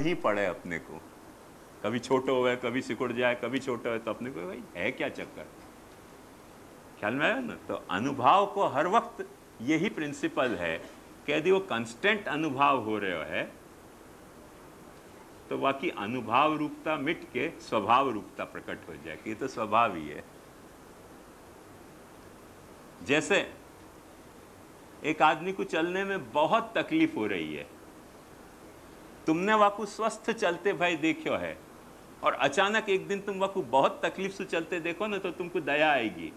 ही पड़े अपने को, कभी छोटे हुए कभी सिकुड़ जाए, कभी छोटे हुए, तो अपने को भाई है क्या चक्कर, ख्याल में आया ना। तो अनुभव को हर वक्त यही प्रिंसिपल है कि यदि वो कांस्टेंट अनुभव हो रहा है तो बाकी अनुभव रूपता मिट के स्वभाव रूपता प्रकट हो जाएगी। ये तो स्वभाव ही है। जैसे एक आदमी को चलने में बहुत तकलीफ हो रही है, तुमने वाकू स्वस्थ चलते भाई देखो है, और अचानक एक दिन तुम वाकू बहुत तकलीफ से चलते देखो ना, तो तुमको दया आएगी।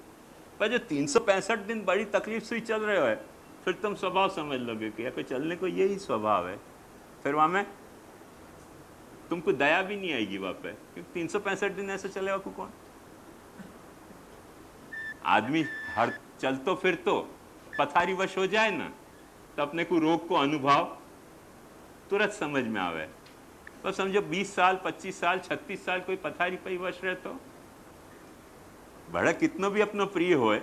पर जो 365 दिन बड़ी तकलीफ से ही चल रहे हो है, फिर तुम स्वभाव समझ लोगे कि यार चलने को यही स्वभाव है, फिर वहां में तुमको दया भी नहीं आएगी वहां पे, क्योंकि 365 दिन ऐसे चले वाकू कौन आदमी हर चलतो फिर तो पथारी वश हो जाए ना, तो अपने को रोग को अनुभव तुरंत समझ में आवे। तो समझो 20 साल 25 साल 36 साल कोई पथारी पे वश रहे तो बड़ा कितनो भी अपनो प्रिय होए,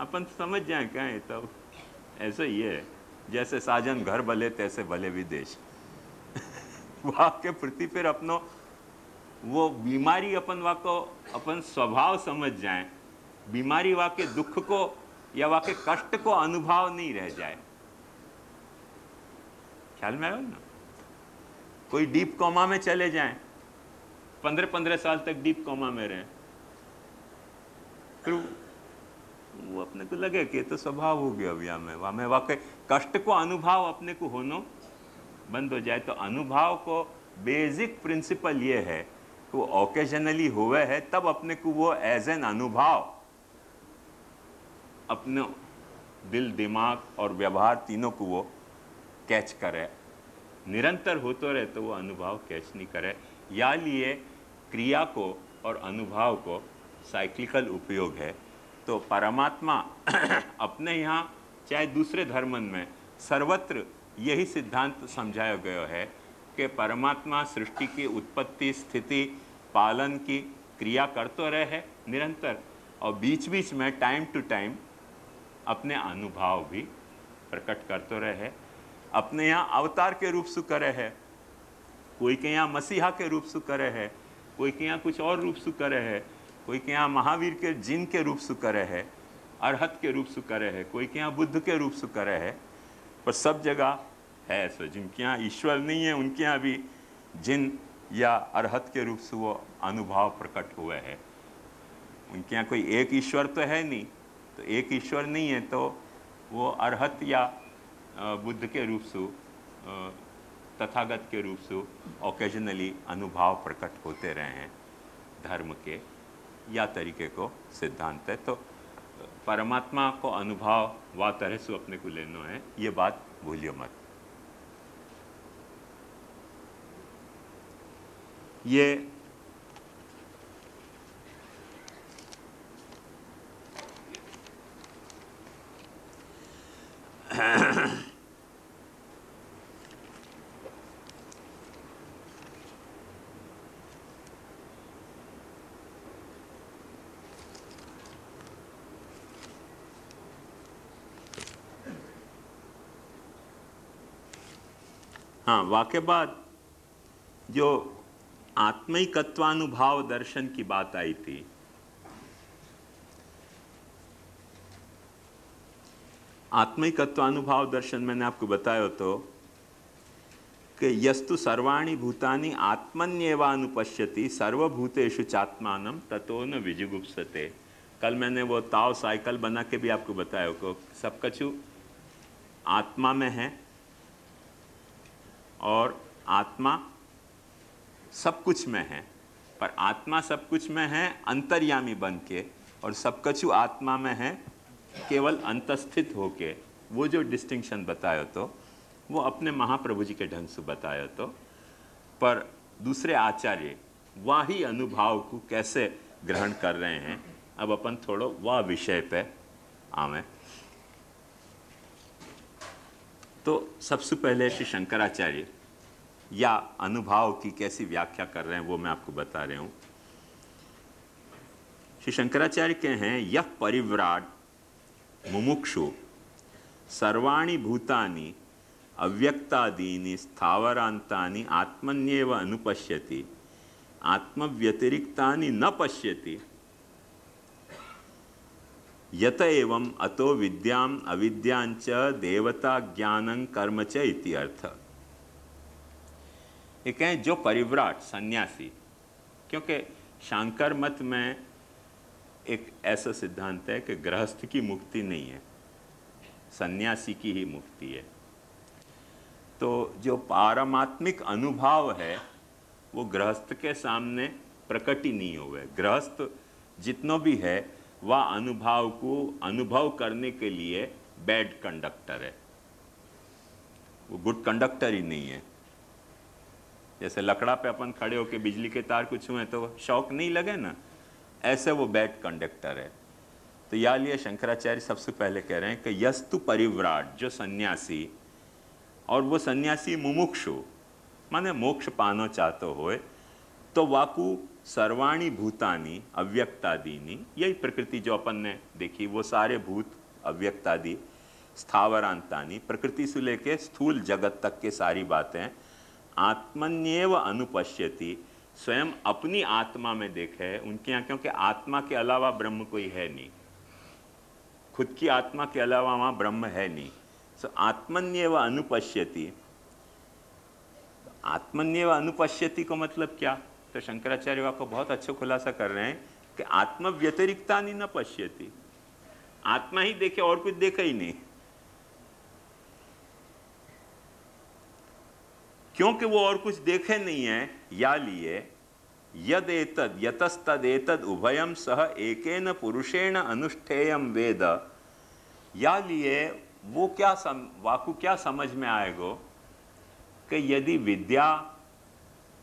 अपन समझ जाए क्या है। तब ऐसा ही है, जैसे साजन घर भले तैसे भले विदेश। वहां के प्रति फिर अपनो वो बीमारी अपन वहाँ को अपन स्वभाव समझ जाए, बीमारी वहाँ के दुख को या वहाँ के कष्ट को अनुभव नहीं रह जाए। ख्याल में आया ना। कोई डीप कोमा में चले जाएं, 15-15 साल तक डीप कोमा में रहें, फिर वो अपने को लगे कि तो स्वभाव हो गया अभी हमें, वहां वाकई कष्ट को अनुभव अपने को होना बंद हो जाए। तो अनुभव को बेसिक प्रिंसिपल ये है कि वो ओकेजनली हुए है, तब अपने को वो एज एन अनुभव अपने दिल दिमाग और व्यवहार तीनों को वो कैच करे। निरंतर होते रहे तो वो अनुभव कैच नहीं करे। या लिए क्रिया को और अनुभव को साइक्लिकल उपयोग है। तो परमात्मा अपने यहाँ चाहे दूसरे धर्मन में सर्वत्र यही सिद्धांत समझाया गया है कि परमात्मा सृष्टि की उत्पत्ति स्थिति पालन की क्रिया करते रहे है निरंतर, और बीच बीच में टाइम टू टाइम अपने अनुभव भी प्रकट करते रहे है। अपने यहाँ अवतार के रूप से करे है, कोई के यहाँ मसीहा के रूप से करे है, कोई के यहाँ कुछ और रूप से करे है, कोई के यहाँ महावीर के जिन के रूप से करे है, अरहत के रूप से करे है, कोई के यहाँ बुद्ध के रूप से करे है। पर सब जगह है ऐसा, जिनके यहाँ ईश्वर नहीं है उनके यहाँ भी जिन या अरहत के रूप से वो अनुभव प्रकट हुए है। उनके यहाँ कोई एक ईश्वर तो है नहीं, तो एक ईश्वर नहीं है तो वो अरहत या बुद्ध के रूप से तथागत के रूप से ओकेजनली अनुभव प्रकट होते रहे हैं। धर्म के या तरीके को सिद्धांत है। तो परमात्मा को अनुभव व तरह से अपने को लेना है, ये बात भूलियो मत। ये हाँ, वाके बाद जो आत्मिकत्वानुभाव दर्शन की बात आई थी, आत्मिकत्वानुभाव दर्शन मैंने आपको बताया तो कि यस्तु सर्वाणि भूतानि आत्मन्येवानुपश्यति सर्वभूतेषु चात्मानं ततो न विजुगुप्सते। कल मैंने वो ताव साइकिल बना के भी आपको बताया को सब कछु आत्मा में है और आत्मा सब कुछ में है, पर आत्मा सब कुछ में है अंतर्यामी बन के, और सब कछु आत्मा में है केवल अंतस्थित होके। वो जो डिस्टिंक्शन बताया तो वो अपने महाप्रभु जी के ढंग से बताया तो, पर दूसरे आचार्य वही अनुभव को कैसे ग्रहण कर रहे हैं, अब अपन थोड़ो वह विषय पे आवे। तो सबसे पहले श्री शंकराचार्य या अनुभव की कैसी व्याख्या कर रहे हैं वो मैं आपको बता रहा हूं। श्री शंकराचार्य के हैं यह परिव्राट मुमुक्षु सर्वाणि भूतानि अव्यक्तादीनि स्थावरान्तानि आत्मन्येव अनुपश्यति, आत्मव्यतिरिक्तानि न पश्यति, यत एवं अतो विद्याम अविद्यांच देवता ज्ञानं कर्म च इति अर्थ। एक है जो परिव्राट सन्यासी, क्योंकि शांकर मत में एक ऐसा सिद्धांत है कि गृहस्थ की मुक्ति नहीं है, सन्यासी की ही मुक्ति है। तो जो पारमात्मिक अनुभव है वो गृहस्थ के सामने प्रकट ही नहीं हुए। गृहस्थ जितनो भी है वह अनुभव को अनुभव करने के लिए बैड कंडक्टर है, वो गुड कंडक्टर ही नहीं है। जैसे लकड़ा पे अपन खड़े होकर बिजली के तार को छुएं तो शौक नहीं लगे ना, ऐसे वो बैड कंडक्टर है। तो या लिए शंकराचार्य सबसे पहले कह रहे हैं कि यस्तु परिव्राट, जो सन्यासी, और वो सन्यासी मुमुक्षु माने मोक्ष पानो चाहतो होए, तो वाकु सर्वाणी भूतानि अव्यक्तादीनि, यही प्रकृति जो अपन ने देखी, वो सारे भूत अव्यक्तादि, स्थावरांतानि, प्रकृति से लेके स्थूल जगत तक के सारी बातें आत्मन्येव अनुपश्यति, स्वयं अपनी आत्मा में देखे उनके यहाँ, क्योंकि आत्मा के अलावा ब्रह्म कोई है नहीं, खुद की आत्मा के अलावा वहाँ ब्रह्म है नहीं। सो आत्मन्येव अनुपश्यति, आत्मन्येव अनुपश्यति को मतलब क्या? तो शंकराचार्य को बहुत अच्छा खुलासा कर रहे हैं कि आत्म व्यतिरिक्ता नहीं न पश्यति, आत्मा ही देखे और कुछ देखा ही नहीं, क्योंकि वो और कुछ देखे नहीं है। या लिए यद एतद यतस्तद एतद उभयम सह एकेन पुरुषेण अनुष्ठेयम वेद, या लिए वो क्या वाकु क्या समझ में आएगो कि यदि विद्या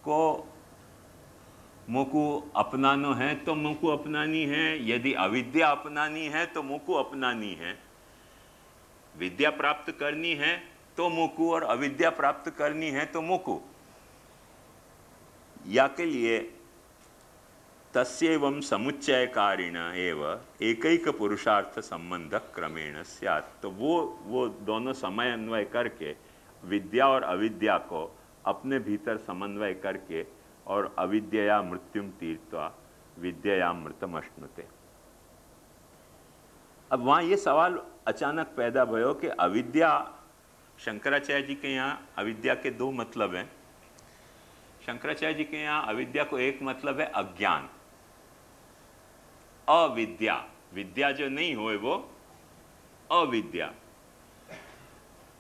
को मोकू अपनानो है तो मोकू अपनानी है, यदि अविद्या अपनानी है तो मोकू अपनानी है, विद्या प्राप्त करनी है तो मोकू और अविद्या प्राप्त करनी है तो मोकू। या के लिए तस्यैवं समुच्चयकारिण एव एकैक पुरुषार्थ संबंध क्रमेण स्यात्। तो वो दोनों समय अन्वय करके विद्या और अविद्या को अपने भीतर समन्वय करके, और अविद्यया मृत्युम तीर्त्वा विद्यया मृतम अश्नुते। अब वहाँ ये सवाल अचानक पैदा भयो कि अविद्या, शंकराचार्य जी के यहाँ अविद्या के दो मतलब हैं। शंकराचार्य जी के यहाँ अविद्या को एक मतलब है अज्ञान, अविद्या, विद्या जो नहीं होए वो अविद्या।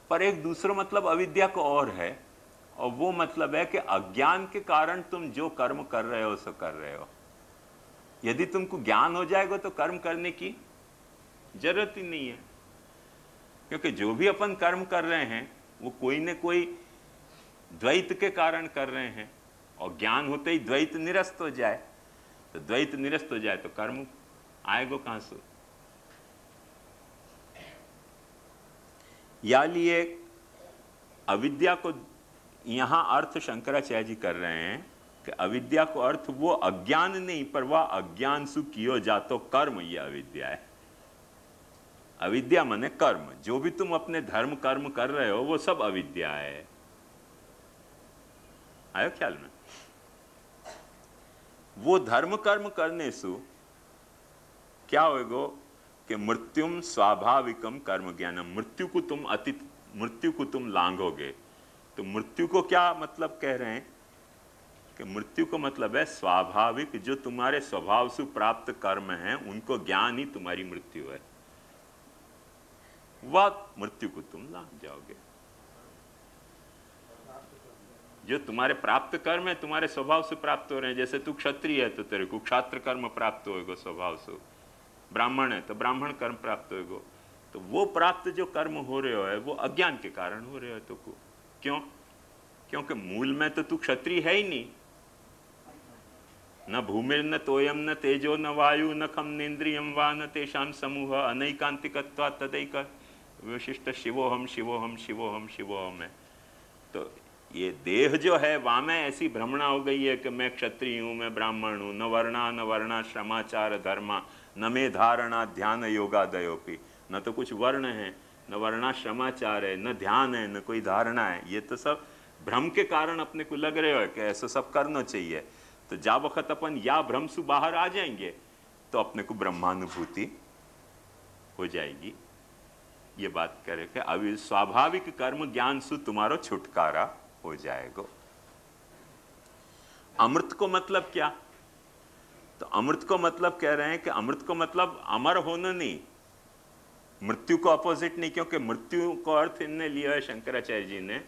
पर एक दूसरा मतलब अविद्या को और है, और वो मतलब है कि अज्ञान के कारण तुम जो कर्म कर रहे हो सो कर रहे हो। यदि तुमको ज्ञान हो जाएगा तो कर्म करने की जरूरत ही नहीं है, क्योंकि जो भी अपन कर्म कर रहे हैं वो कोई न कोई द्वैत के कारण कर रहे हैं, और ज्ञान होते ही द्वैत निरस्त हो जाए, तो द्वैत निरस्त हो जाए तो कर्म आएगा कहां से? या लिए अविद्या को यहां अर्थ शंकराचार्य जी कर रहे हैं कि अविद्या को अर्थ वो अज्ञान नहीं, पर वह अज्ञान सु कियो जातो कर्म, ये अविद्या है। अविद्या माने कर्म, जो भी तुम अपने धर्म कर्म कर रहे हो वो सब अविद्या है। आयो ख्याल में? वो धर्म कर्म करने से क्या होएगो कि मृत्युम स्वाभाविकम कर्म ज्ञानम, मृत्यु को तुम लांघोगे। तो मृत्यु को क्या मतलब कह रहे हैं कि मृत्यु को मतलब है स्वाभाविक, जो तुम्हारे स्वभाव से प्राप्त कर्म हैं उनको ज्ञान ही तुम्हारी मृत्यु है, वह मृत्यु को तुम लांघ जाओगे। जो तुम्हारे प्राप्त कर्म है तुम्हारे स्वभाव से प्राप्त हो रहे हैं। जैसे तू क्षत्रिय है तो तेरे को क्षात्र कर्म प्राप्त होएगा स्वभाव से, ब्राह्मण है तो ब्राह्मण कर्म प्राप्त होएगा। तो वो प्राप्त जो कर्म हो रहे हो वो अज्ञान के कारण हो रहे हो। तो क्यों? क्योंकि मूल में तो तू क्षत्रिय है ही नहीं। न भूमिर न तोयम न तेजो न वायु न खम नेन्द्रियम वा न तेषाम समूह अनैकांतिकत्वा तदैक विशिष्ट शिवोहम शिवोहम शिवोहम शिवोहम है। तो ये देह जो है वहाँ में ऐसी भ्रमणा हो गई है कि मैं क्षत्रिय हूँ, मैं ब्राह्मण हूँ, न वर्णा श्रमाचार धर्मा न मे धारणा ध्यान योगादयोपि। न तो कुछ वर्ण है, न वर्णाश्रमाचार है, न ध्यान है, न कोई धारणा है। ये तो सब भ्रम के कारण अपने को लग रहे हो कि ऐसा सब करना चाहिए। तो जा वक्त अपन या भ्रम से बाहर आ जाएंगे तो अपने को ब्रह्मानुभूति हो जाएगी। ये बात करे कि अभी स्वाभाविक कर्म ज्ञान से तुम्हारो छुटकारा हो जाएगा। अमृत को मतलब क्या? तो अमृत को मतलब कह रहे हैं कि अमृत को मतलब अमर होना नहीं, मृत्यु को अपोजिट नहीं, क्योंकि मृत्यु को अर्थ इनने लिया है शंकराचार्य जी ने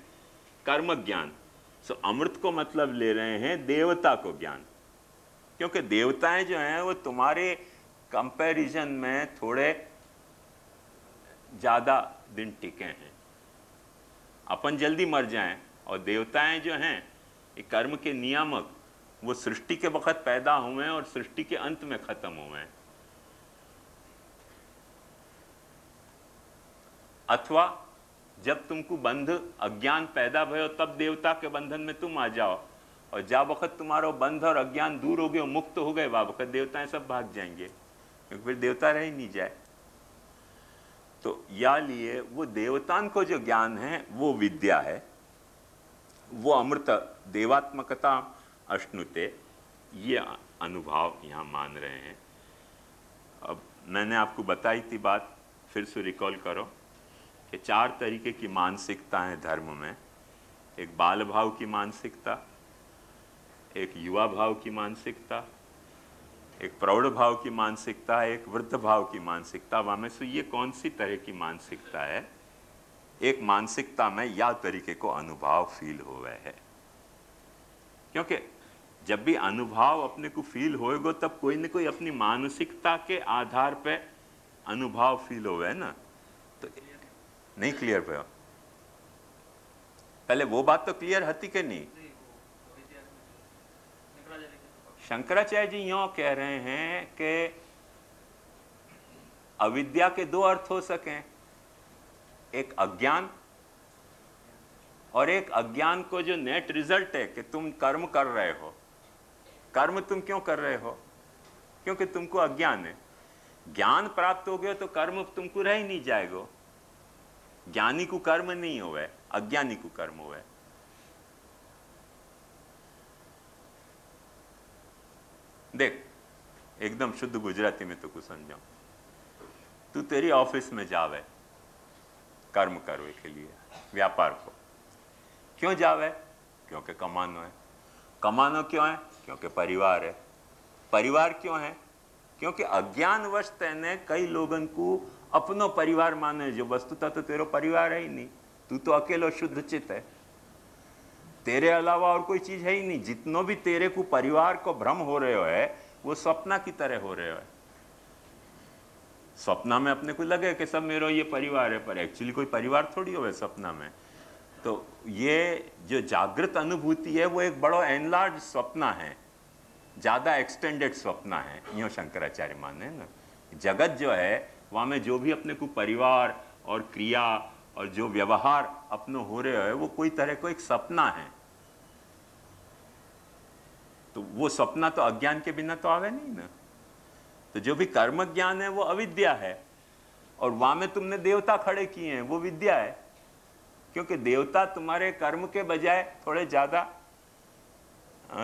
कर्म ज्ञान। सो अमृत को मतलब ले रहे हैं देवता को ज्ञान, क्योंकि देवताएं जो हैं वो तुम्हारे कंपैरिजन में थोड़े ज्यादा दिन टिके हैं। अपन जल्दी मर जाएं, और देवताएं जो हैं ये कर्म के नियामक, वो सृष्टि के वक्त पैदा हुए हैं और सृष्टि के अंत में खत्म हुए हैं। अथवा जब तुमको बंध अज्ञान पैदा भयो तब देवता के बंधन में तुम आ जाओ, और जब वक्त तुम्हारा बंध और अज्ञान दूर हो गए, मुक्त हो गए, वह वक्त देवताएं सब भाग जाएंगे, क्योंकि फिर देवता रह ही नहीं जाए। तो या लिए वो देवतान को जो ज्ञान है वो विद्या है, वो अमृत देवात्मकता अश्नुते, ये अनुभव यहाँ मान रहे हैं। अब मैंने आपको बताई थी बात, फिर से रिकॉल करो कि 4 तरीके की मानसिकता है धर्म में। एक बाल भाव की मानसिकता, एक युवा भाव की मानसिकता, एक प्रौढ़ भाव की मानसिकता, एक वृद्ध भाव की मानसिकता। वहाँ में से ये कौन सी तरह की मानसिकता है? एक मानसिकता में या तरीके को अनुभव फील हो गए है, क्योंकि जब भी अनुभव अपने को फील होएगा तब कोई न कोई अपनी मानसिकता के आधार पे अनुभव फील हो गए ना। तो नहीं क्लियर पे पहले वो बात तो क्लियर हती के नहीं? शंकराचार्य जी यूं कह रहे हैं कि अविद्या के 2 अर्थ हो सकें, एक अज्ञान, और एक अज्ञान को जो नेट रिजल्ट है कि तुम कर्म कर रहे हो। कर्म तुम क्यों कर रहे हो? क्योंकि तुमको अज्ञान है। ज्ञान प्राप्त हो गया तो कर्म तुमको रह ही नहीं जाएगा। ज्ञानी को कर्म नहीं हुआ, अज्ञानी को कर्म हुआ। देख, एकदम शुद्ध गुजराती में तो कुछ समझाऊं। तू तेरी ऑफिस में जावे कर्म करने के लिए, व्यापार को। क्यों जावे? क्योंकि कमानो है। कमानो क्यों है? क्योंकि परिवार है। परिवार क्यों है? क्योंकि अज्ञानवश तेने कई लोगों को अपनो परिवार माने, जो वस्तुतः तो तेरा परिवार है ही नहीं। तू तो अकेलो शुद्ध चित्त है, तेरे अलावा और कोई चीज है ही नहीं। जितनो भी तेरे को परिवार को भ्रम हो रहे हो है वो स्वप्ना की तरह हो रहे हो है। सपना में अपने को लगे कि सब मेरा ये परिवार है, पर एक्चुअली कोई परिवार थोड़ी हो सपना में। तो ये जो जागृत अनुभूति है वो एक बड़ा एनलार्ज स्वप्ना है, ज्यादा एक्सटेंडेड स्वप्ना है। यूँ शंकराचार्य माने ना, जगत जो है वहाँ में जो भी अपने को परिवार और क्रिया और जो व्यवहार अपनो हो रहे है वो कोई तरह को एक सपना है। तो वो सपना तो अज्ञान के बिना तो आवे नहीं ना। तो जो भी कर्म ज्ञान है वो अविद्या है, और वहां में तुमने देवता खड़े किए हैं वो विद्या है, क्योंकि देवता तुम्हारे कर्म के बजाय थोड़े ज्यादा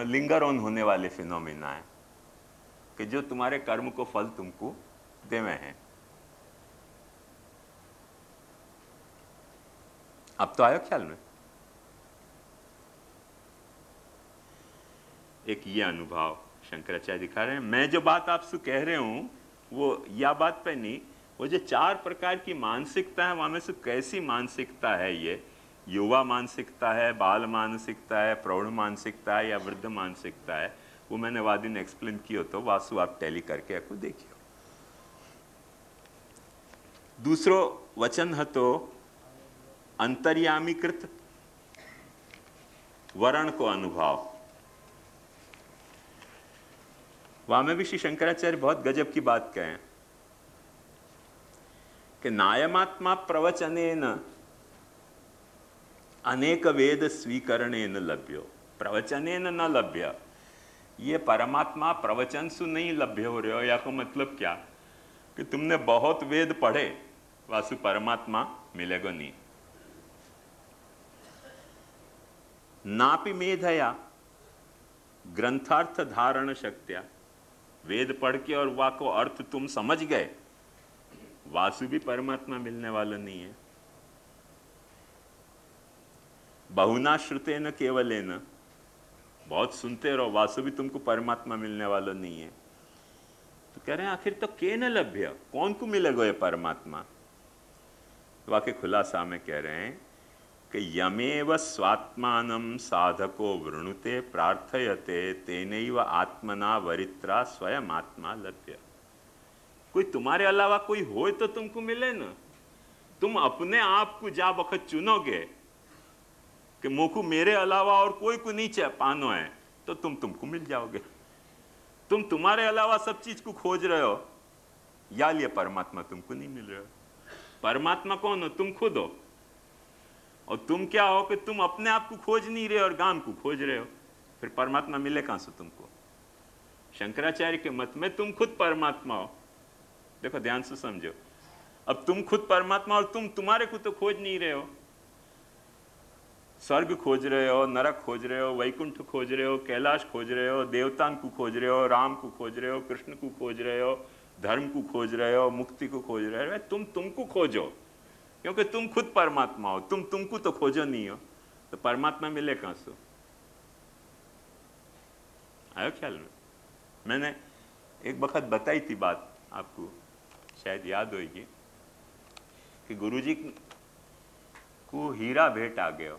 लिंगर ऑन होने वाले फिनोमिना है, कि जो तुम्हारे कर्म को फल तुमको देवे हैं। अब तो आयो ख्याल में? एक ये अनुभव शंकराचार्य दिखा रहे हैं। मैं जो बात आपसे कह रहे हूं वो या बात पे नहीं, वो जो 4 प्रकार की मानसिकता है वहां में से कैसी मानसिकता है, ये युवा मानसिकता है, बाल मानसिकता है, प्रौढ़ मानसिकता है या वृद्ध मानसिकता है, वो मैंने वादिन एक्सप्लेन किया। तो वासु आप टैली करके आपको देखियो। दूसरो वचन है तो अंतर्यामीकृत वर्ण को अनुभव। वहां में भी श्री शंकराचार्य बहुत गजब की बात कहें कि नायमात्मा प्रवचनेन अनेक वेद स्वीकरणेन लभ्यो। प्रवचनेन न लभ्य, ये परमात्मा प्रवचन से नहीं लभ्य हो रहे हो। या को मतलब क्या कि तुमने बहुत वेद पढ़े, वासु परमात्मा मिलेगा नहीं। नापि मेधया ग्रंथार्थ धारण शक्त्या, वेद पढ़ के और वाह को अर्थ तुम समझ गए, वासु भी परमात्मा मिलने वाला नहीं है। बहुना श्रुतेन केवलेन, बहुत सुनते रहो, वासु भी तुमको परमात्मा मिलने वाला नहीं है। तो कह रहे हैं आखिर तो केन लभ्य, कौन को मिलेगा ये परमात्मा? तो वाक्य खुलासा में कह रहे हैं कि यमेव स्वात्मानं साधको वृणुते प्रार्थयते तेनैव आत्मना वरित्रा स्वयं आत्मा लभ्य। कोई तुम्हारे अलावा कोई हो तो तुमको मिले ना। तुम अपने आप को जा वक्त चुनोगे कि मोकू मेरे अलावा और कोई को नहीं चाह पानो है, तो तुमको मिल जाओगे। तुम तुम्हारे अलावा सब चीज को खोज रहे हो, या लिए परमात्मा तुमको नहीं मिल रहा। परमात्मा कौन हो? तुम खुद हो। और तुम क्या हो कि तुम अपने आप को खोज नहीं रहे और गाम को खोज रहे हो। फिर परमात्मा मिले कहां से तुमको? शंकराचार्य के मत में तुम खुद परमात्मा हो। देखो ध्यान से समझो, अब तुम खुद परमात्मा और तुम तुम्हारे को तो खोज नहीं रहे हो। स्वर्ग खोज रहे हो, नरक खोज रहे हो, वैकुंठ खोज रहे हो, कैलाश खोज रहे हो, देवतान को खोज रहे हो, राम को खोज रहे हो, कृष्ण को खोज रहे हो, धर्म को खोज रहे हो, मुक्ति को खोज रहे हो। तुमको खोजो, क्योंकि तुम खुद परमात्मा हो। तुमको तो खोजो नहीं हो, तो परमात्मा मिले कहां से? आयो ख्याल में? मैंने एक वक्त बताई थी बात, आपको शायद याद होगी, कि गुरुजी को हीरा भेंट आ गया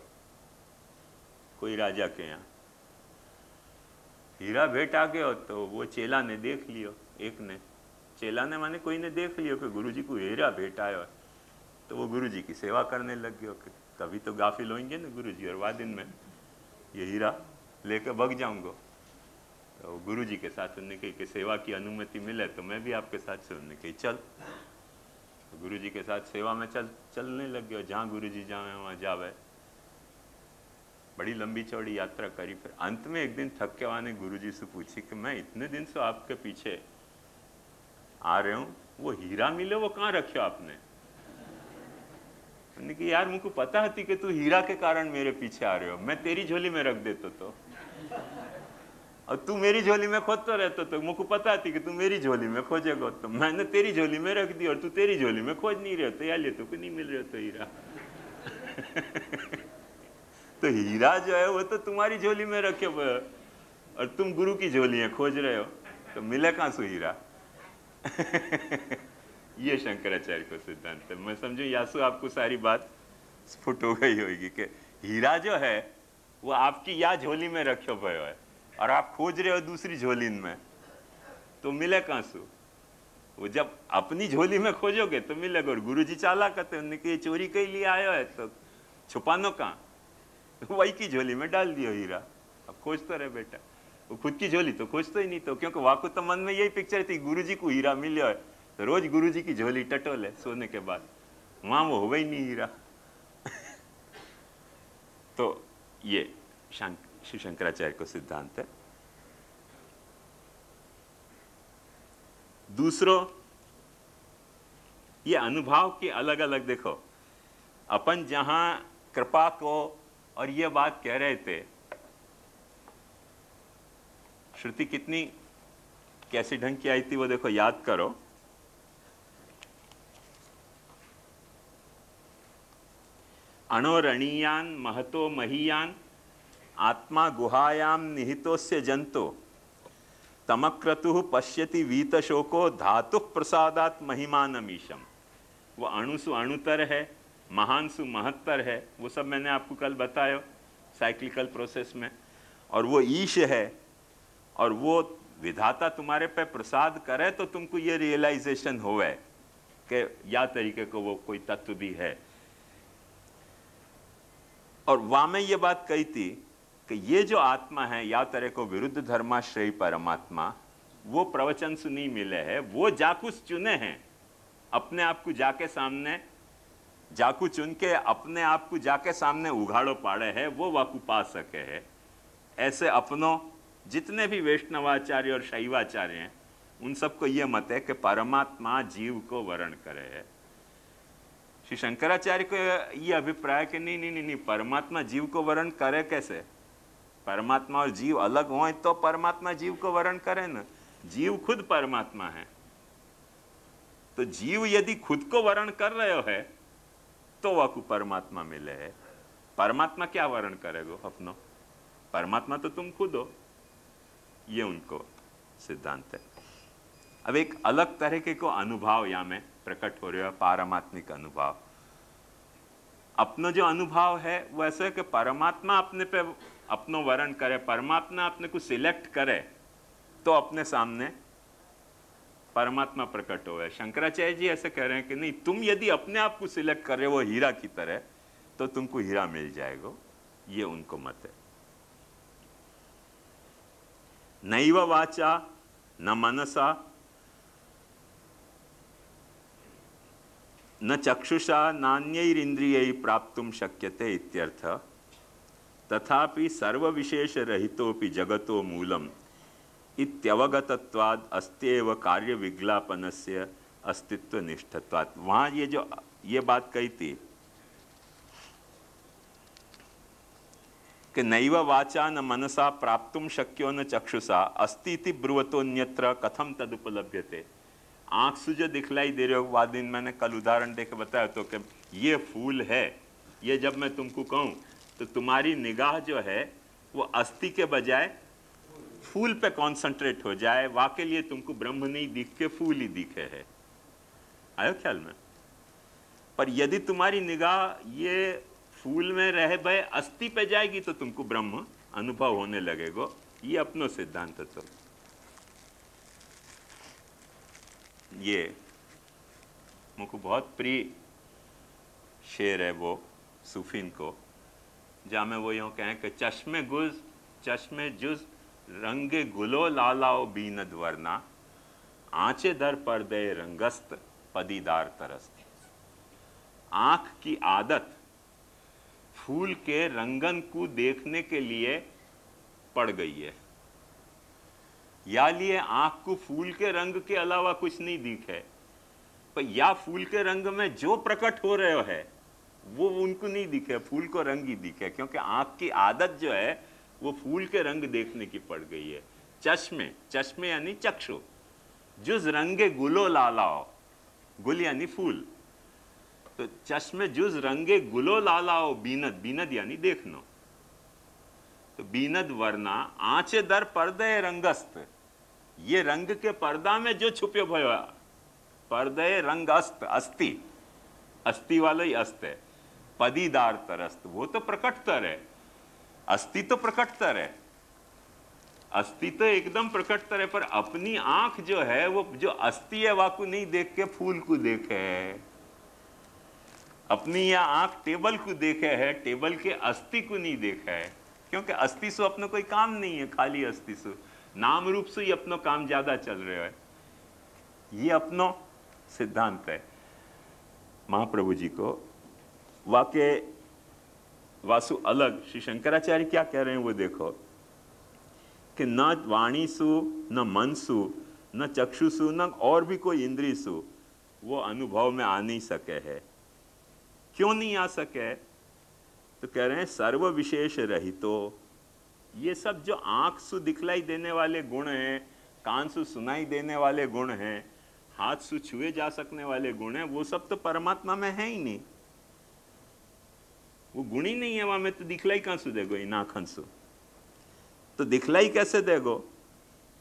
कोई राजा के यहाँ। हीरा भेंट आ गया तो वो चेला ने देख लियो, एक ने, चेला ने माने कोई ने देख लियो कि गुरुजी को हीरा भेंट आयो है, तो वो गुरुजी की सेवा करने लग गयो कि तभी तो गाफिल होंगे ना गुरुजी, और वाह दिन में ये हीरा लेकर भग जाऊंगा। तो गुरुजी के साथ उन्होंने कही कि सेवा की अनुमति मिले तो मैं भी आपके साथ से, उन्होंने कही चल। तो गुरुजी के साथ सेवा में चलने लग गया, जहाँ गुरुजी जावे वहाँ जावे। बड़ी लंबी चौड़ी यात्रा करी। फिर अंत में एक दिन थक के वाने गुरुजी से पूछी कि मैं इतने दिन से आपके पीछे आ रहे हूँ, वो हीरा मिले वो कहाँ रखे आपने? उन्होंने कहा यार मुझको पता थी कि तू हीरा के कारण मेरे पीछे आ रहे हो, मैं तेरी झोली में रख देता तो, और तू मेरी झोली में खोजता रहता तो मुझको पता थी कि तू मेरी झोली में खोजेगा, तो मैंने तेरी झोली में रख दी और तू तेरी झोली में खोज नहीं रहे, तो यार ये तो कुछ नहीं मिल रहा तो हीरा। तो हीरा जो है वो तो तुम्हारी झोली में रखे हुए है और तुम गुरु की झोलियां खोज रहे हो, तो मिले कहां से हीरा? ये शंकराचार्य को सिद्धांत है। मैं समझू यासु आपको सारी बात स्फुट हो गई होगी कि हीरा जो है वो आपकी या झोली में रखे हुए है और आप खोज रहे हो दूसरी झोली में, तो मिले कहां से? वो जब अपनी झोली में खोजोगे तो मिलेगा। और गुरुजी चालाक कहते उनके चोरी के लिए आयो है तो छुपानो कहां? वही की झोली में डाल दियो हीरा, अब खोजता रहे बेटा। वो खुद की झोली तो खोजता ही नहीं, तो क्योंकि वाको तो मन में यही पिक्चर थी गुरुजी को हीरा मिलियो है, तो रोज गुरुजी की झोली टटोले सोने के बाद, वहां वो हो ही नहीं हीरा। तो ये शिव शंकराचार्य को सिद्धांत है। दूसरों ये अनुभव के अलग अलग, देखो अपन जहां कृपा को और ये बात कह रहे थे, श्रुति कितनी कैसी ढंग की आई थी वो देखो, याद करो। अणोरणीयान महतो महीयान आत्मा गुहायाम निहितोस्य जंतो तमक्रतु पश्यति वीतशोको धातु प्रसादात महिमानमीशम। वो अणुसु अणुतर है, महान सु महत्तर है, वो सब मैंने आपको कल बताया साइक्लिकल प्रोसेस में। और वो ईश है, और वो विधाता तुम्हारे पे प्रसाद करे तो तुमको ये रियलाइजेशन होवे कि या तरीके को वो कोई तत्व भी है। और वहां में ये बात कही थी कि ये जो आत्मा है या तरह को विरुद्ध धर्माश्रयी परमात्मा, वो प्रवचन से नहीं मिले हैं, वो जाकुस चुने हैं, अपने आप को जाके सामने जाकू चुन के अपने आप को जाके सामने उघाड़ो पाड़े है, वो वाकू पा सके है। ऐसे अपनों जितने भी वैष्णवाचार्य और शैवाचार्य हैं उन सबको ये मत है कि परमात्मा जीव को वर्ण करे है। श्री शंकराचार्य को ये अभिप्राय कि नहीं नहीं नहीं नहीं, परमात्मा जीव को वर्ण करे कैसे? परमात्मा और जीव अलग हो तो परमात्मा जीव को वर्ण करे ना। जीव खुद परमात्मा है, तो जीव यदि खुद को वर्ण कर रहे हो है तो वाकु परमात्मा मिले है। परमात्मा क्या वर्ण करेगो अपनो? परमात्मा तो तुम खुद हो। ये उनको सिद्धांत है। अब एक अलग तरीके को अनुभव यहां में प्रकट हो रहा है, पारमात्मिक अनुभव। अपना जो अनुभव है वो ऐसा है कि परमात्मा अपने पे अपनो वर्ण करे, परमात्मा अपने को सिलेक्ट करे तो अपने सामने परमात्मा प्रकट हो है। शंकराचार्य जी ऐसे कह रहे हैं कि नहीं, तुम यदि अपने आप को सिलेक्ट कर रहे हो हीरा की तरह तो तुमको हीरा मिल जाएगा। ये उनको मत है। नैव वाचा न मनसा न चक्षुषा नान्यैरिन्द्रियै प्राप्तुं शक्यते इत्यर्थ। तथापि सर्वविशेष रहितोपि जगतो मूलम इत्यवगतत्वाद अस्त्येव कार्य विज्ञापनस्य अस्तित्व निष्ठत्वात्। वहां ये बात कही थी कि नैव वाचा न मनसा प्राप्तुं शक्यो न चक्षुषा अस्ति इति ब्रुवतोन्यत्र कथम तदुपलभ्यते। आंख से जो दिखलाई दे रहे हो, बाद दिन मैंने कल उदाहरण देकर बताया तो कि ये फूल है, ये जब मैं तुमको कहूं तो तुम्हारी निगाह जो है वो अस्थि के बजाय फूल पे कंसंट्रेट हो जाए। वाके लिए तुमको ब्रह्म नहीं दिख के फूल ही दिखे है। आयो ख्याल में? पर यदि तुम्हारी निगाह ये फूल में रह भय अस्थि पे जाएगी तो तुमको ब्रह्म अनुभव होने लगेगा। ये अपनो सिद्धांत। तो ये मुझको बहुत प्रिय शेर है वो सूफीन को, जहाँ में वो यूँ कहें कि चश्मे जुज रंगे गुलो लालाओ बीनद वरना आंचे दर पर्दे रंगस्त पदीदार तरस्त। आंख की आदत फूल के रंगन को देखने के लिए पड़ गई है, या लिए आंख को फूल के रंग के अलावा कुछ नहीं दिखे, पर या फूल के रंग में जो प्रकट हो रहे है वो उनको नहीं दिखे, फूल को रंग ही दिखे, क्योंकि आंख की आदत जो है वो फूल के रंग देखने की पड़ गई है। चश्मे यानी चक्षु, जुज रंगे गुलो लालाओ, गुल यानी फूल, तो चश्मे जुज रंगे गुलो लालाओ बीनद यानी देखनो, तो बीनद वरना आंचे दर पर्दे रंगस्त। ये रंग के पर्दा में जो छुपे भयो, पर्दे रंग अस्थि वाला ही अस्त है। पदीदार तरस्त, वो तो प्रकटतर है, अस्थि तो प्रकटतर है, अस्थि तो एकदम प्रकटतर है, पर अपनी आंख जो है वो जो अस्थि है वाकु नहीं देख के फूल को देखे है। अपनी यह आंख टेबल को देखे है, टेबल के अस्थि को नहीं देखा है, क्योंकि अस्थि से अपना कोई काम नहीं है, खाली अस्थि से नाम रूप से ही अपना काम ज्यादा चल रहा है। ये अपनो सिद्धांत है। महाप्रभु जी को वाके वासु अलग श्री शंकराचार्य क्या कह रहे हैं वो देखो कि न वाणी सु न मन सु न चक्षुसु न और भी कोई इंद्रिय सु वो अनुभव में आ नहीं सके है। क्यों नहीं आ सके? तो कह रहे हैं सर्व विशेष रहितो। ये सब जो आंख सु दिखलाई देने वाले गुण हैं, कान सु सुनाई देने वाले गुण हैं, हाथ सु छुए जा सकने वाले गुण हैं, वो सब तो परमात्मा में है ही नहीं। वो गुण ही नहीं है वहां में, तो दिखलाई कहां सु देगो इन आंखन सु? तो दिखलाई कैसे देगो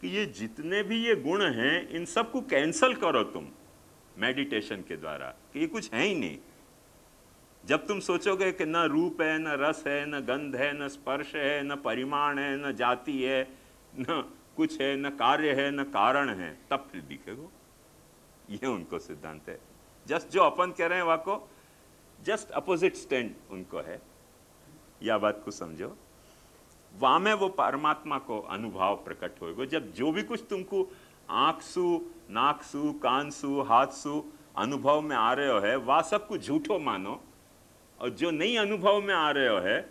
कि ये जितने भी ये गुण हैं इन सबको कैंसल करो तुम मेडिटेशन के द्वारा कि ये कुछ है ही नहीं। जब तुम सोचोगे कि न रूप है, न रस है, न गंध है, न स्पर्श है, न परिमाण है, न जाति है, न कुछ है, न कार्य है, न कारण है, तब फिर दिखेगो। ये उनको सिद्धांत है। जस्ट जो अपन कह रहे हैं वाको जस्ट अपोजिट स्टैंड उनको है। यह बात को समझो। वहां में वो परमात्मा को अनुभव प्रकट होएगा जब जो भी कुछ तुमको आंख सु, नाक सु, कान सु, हाथ सु अनुभव में आ रहे हो है, वह सब कुछ झूठो मानो, और जो नहीं अनुभव में आ रहे हो है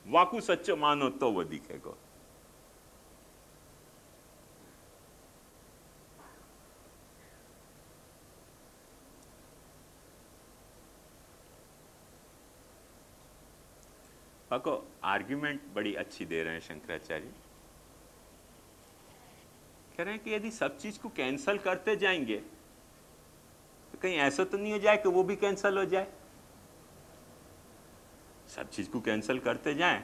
वाकू सच्चो मानो तो वो दिखेगा। देखो आर्ग्यूमेंट बड़ी अच्छी दे रहे हैं शंकराचार्य। कह रहे हैं कि यदि सब चीज को कैंसल करते जाएंगे तो कहीं ऐसा तो नहीं हो जाए कि वो भी कैंसल हो जाए। सब चीज को कैंसल करते जाएं,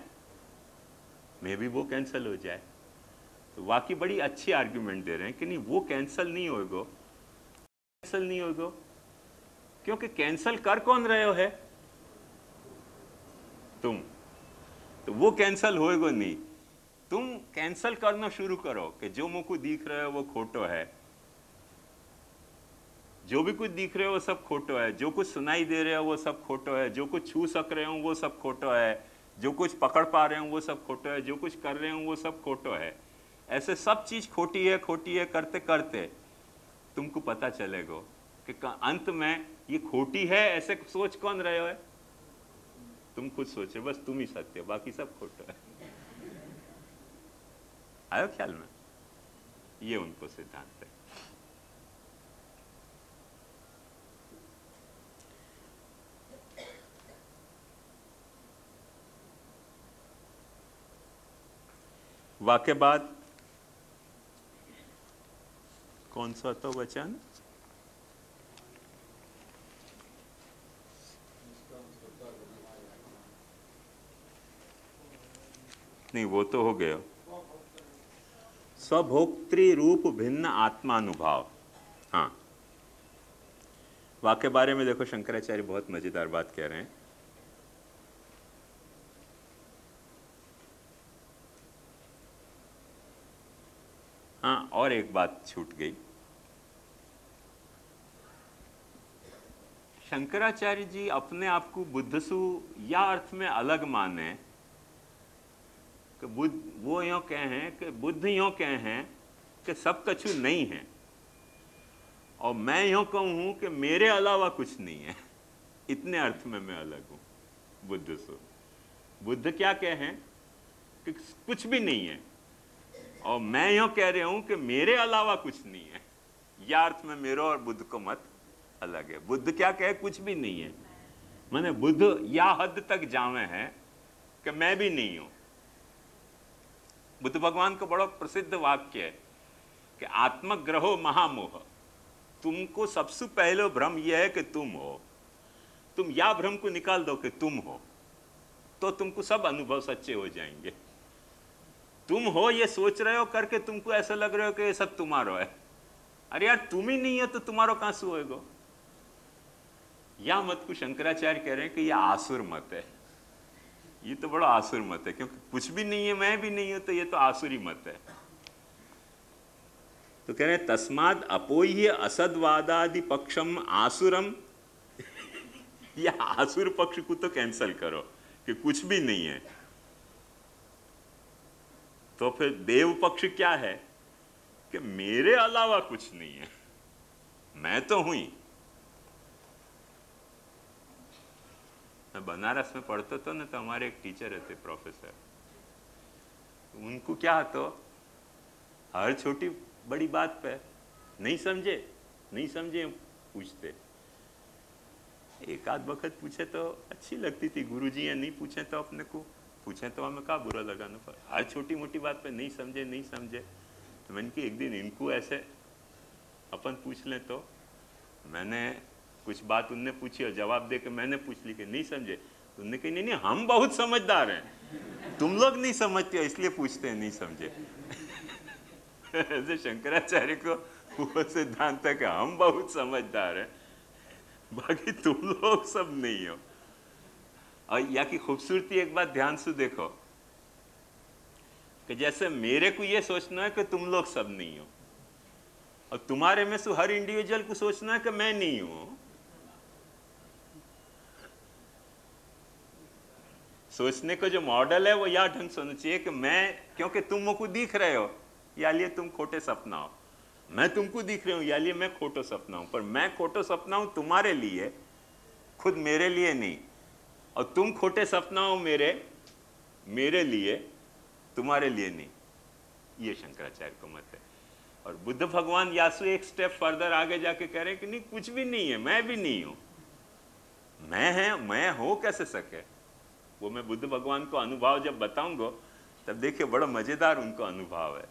मे भी वो कैंसल हो जाए। तो वाकई बड़ी अच्छी आर्ग्यूमेंट दे रहे हैं कि नहीं, वो कैंसल नहीं होगा। कैंसल नहीं होगा क्योंकि कैंसल कर कौन रहे हो है? तुम। तो वो कैंसल होएगा नहीं। तुम कैंसल करना शुरू करो कि जो मुझको दिख रहा है वो खोटो है, जो भी कुछ दिख रहे हो वो सब खोटो है, जो कुछ सुनाई दे रहे हो वो सब खोटो है, जो कुछ छू सक रहे हो वो सब खोटो है, जो कुछ पकड़ पा रहे हो वो सब खोटो है, जो कुछ कर रहे हो वो सब खोटो है। ऐसे सब चीज खोटी है करते करते तुमको पता चलेगा कि अंत में ये खोटी है। ऐसे सोच कौन रहे हो है? तुम खुद सोच रहे हो, बस तुम ही सत्य, बाकी सब खोटो है। आयो ख्याल में? ये उनको सिद्धांत है। वाक्य बाद कौन सा तो वचन? नहीं, वो तो हो गया। स्वभोक्तृ रूप भिन्न आत्मानुभाव। हाँ, वाक्य बारे में देखो शंकराचार्य बहुत मजेदार बात कह रहे हैं। हाँ, और एक बात छूट गई। शंकराचार्य जी अपने आप को बुद्धसु या अर्थ में अलग माने कि बुद्ध वो यों कहे हैं कि बुद्ध यों कहे हैं कि सब कछु नहीं है, और मैं यों कहूं कि मेरे अलावा कुछ नहीं है। इतने अर्थ में मैं अलग हूं बुद्ध से। बुद्ध क्या कहे हैं कि कुछ भी नहीं है, और मैं यों कह रहा हूं कि मेरे अलावा कुछ नहीं है। यह अर्थ में मेरा और बुद्ध को मत अलग है। बुद्ध क्या कहे? कुछ भी नहीं है। माने बुद्ध या हद तक जावे हैं कि मैं भी नहीं हूं। बुद्ध भगवान का बड़ा प्रसिद्ध वाक्य है कि आत्मग्रहो महामोह। तुमको सबसे पहले भ्रम यह है कि तुम हो। तुम या भ्रम को निकाल दो कि तुम हो, तो तुमको सब अनुभव सच्चे हो जाएंगे। तुम हो ये सोच रहे हो करके तुमको ऐसा लग रहा हो कि ये सब तुम्हारा है। अरे यार, तुम ही नहीं है तो तुम्हारा कहां से होएगा? या मत को शंकराचार्य कह रहे हैं कि यह आसुर मत है। ये तो बड़ा आसुर मत है, क्योंकि कुछ भी नहीं है, मैं भी नहीं हूं, तो ये तो आसुरी मत है। तो कह रहे हैं तस्माद अपोह्य असदवादादि पक्षम आसुरम। या आसुर पक्ष को तो कैंसल करो कि कुछ भी नहीं है। तो फिर देव पक्ष क्या है कि मेरे अलावा कुछ नहीं है, मैं तो हूं ही। मैं बनारस में पढ़ता था ना, तो हमारे एक टीचर रहते प्रोफेसर। उनको क्या तो हर छोटी बड़ी बात पे नहीं समझे पूछते। एक आध वक्त पूछे तो अच्छी लगती थी, गुरुजी या नहीं पूछे तो अपने को पूछे तो हमें क्या बुरा लगाना। पर हर छोटी मोटी बात पे नहीं समझे। तो मैंने कि एक दिन इनको ऐसे अपन पूछ लें। तो मैंने कुछ बात उनने पूछी और जवाब दे के मैंने पूछ ली कि नहीं समझे। तो उनने कही नहीं, हम बहुत समझदार हैं, तुम लोग नहीं समझते हो इसलिए पूछते हैं, नहीं समझे। ऐसे शंकराचार्य को वो सिद्धांत है कि हम बहुत समझदार हैं, बाकी तुम लोग सब नहीं हो। और या की खूबसूरती एक बात ध्यान से देखो कि जैसे मेरे को ये सोचना है कि तुम लोग सब नहीं हो, और तुम्हारे में से हर इंडिविजुअल को सोचना है कि मैं नहीं हूं। सोचने का जो मॉडल है वो यह ढंग से होना चाहिए कि मैं, क्योंकि तुम मुझको दिख रहे हो या लिए तुम खोटे सपना हो, मैं तुमको दिख रही हूं या लिए मैं खोटो सपना हूं। पर मैं खोटो सपना हूं तुम्हारे लिए, खुद मेरे लिए नहीं, और तुम खोटे सपना हो मेरे लिए, तुम्हारे लिए नहीं। ये शंकराचार्य को मत है। और बुद्ध भगवान यासु एक स्टेप फर्दर आगे जाके कह रहे हैं कि नहीं, कुछ भी नहीं है, मैं भी नहीं हूं। मैं हो कैसे सके? वो मैं बुद्ध भगवान को अनुभव जब बताऊंगा तब देखिए बड़ा मजेदार उनको अनुभव है।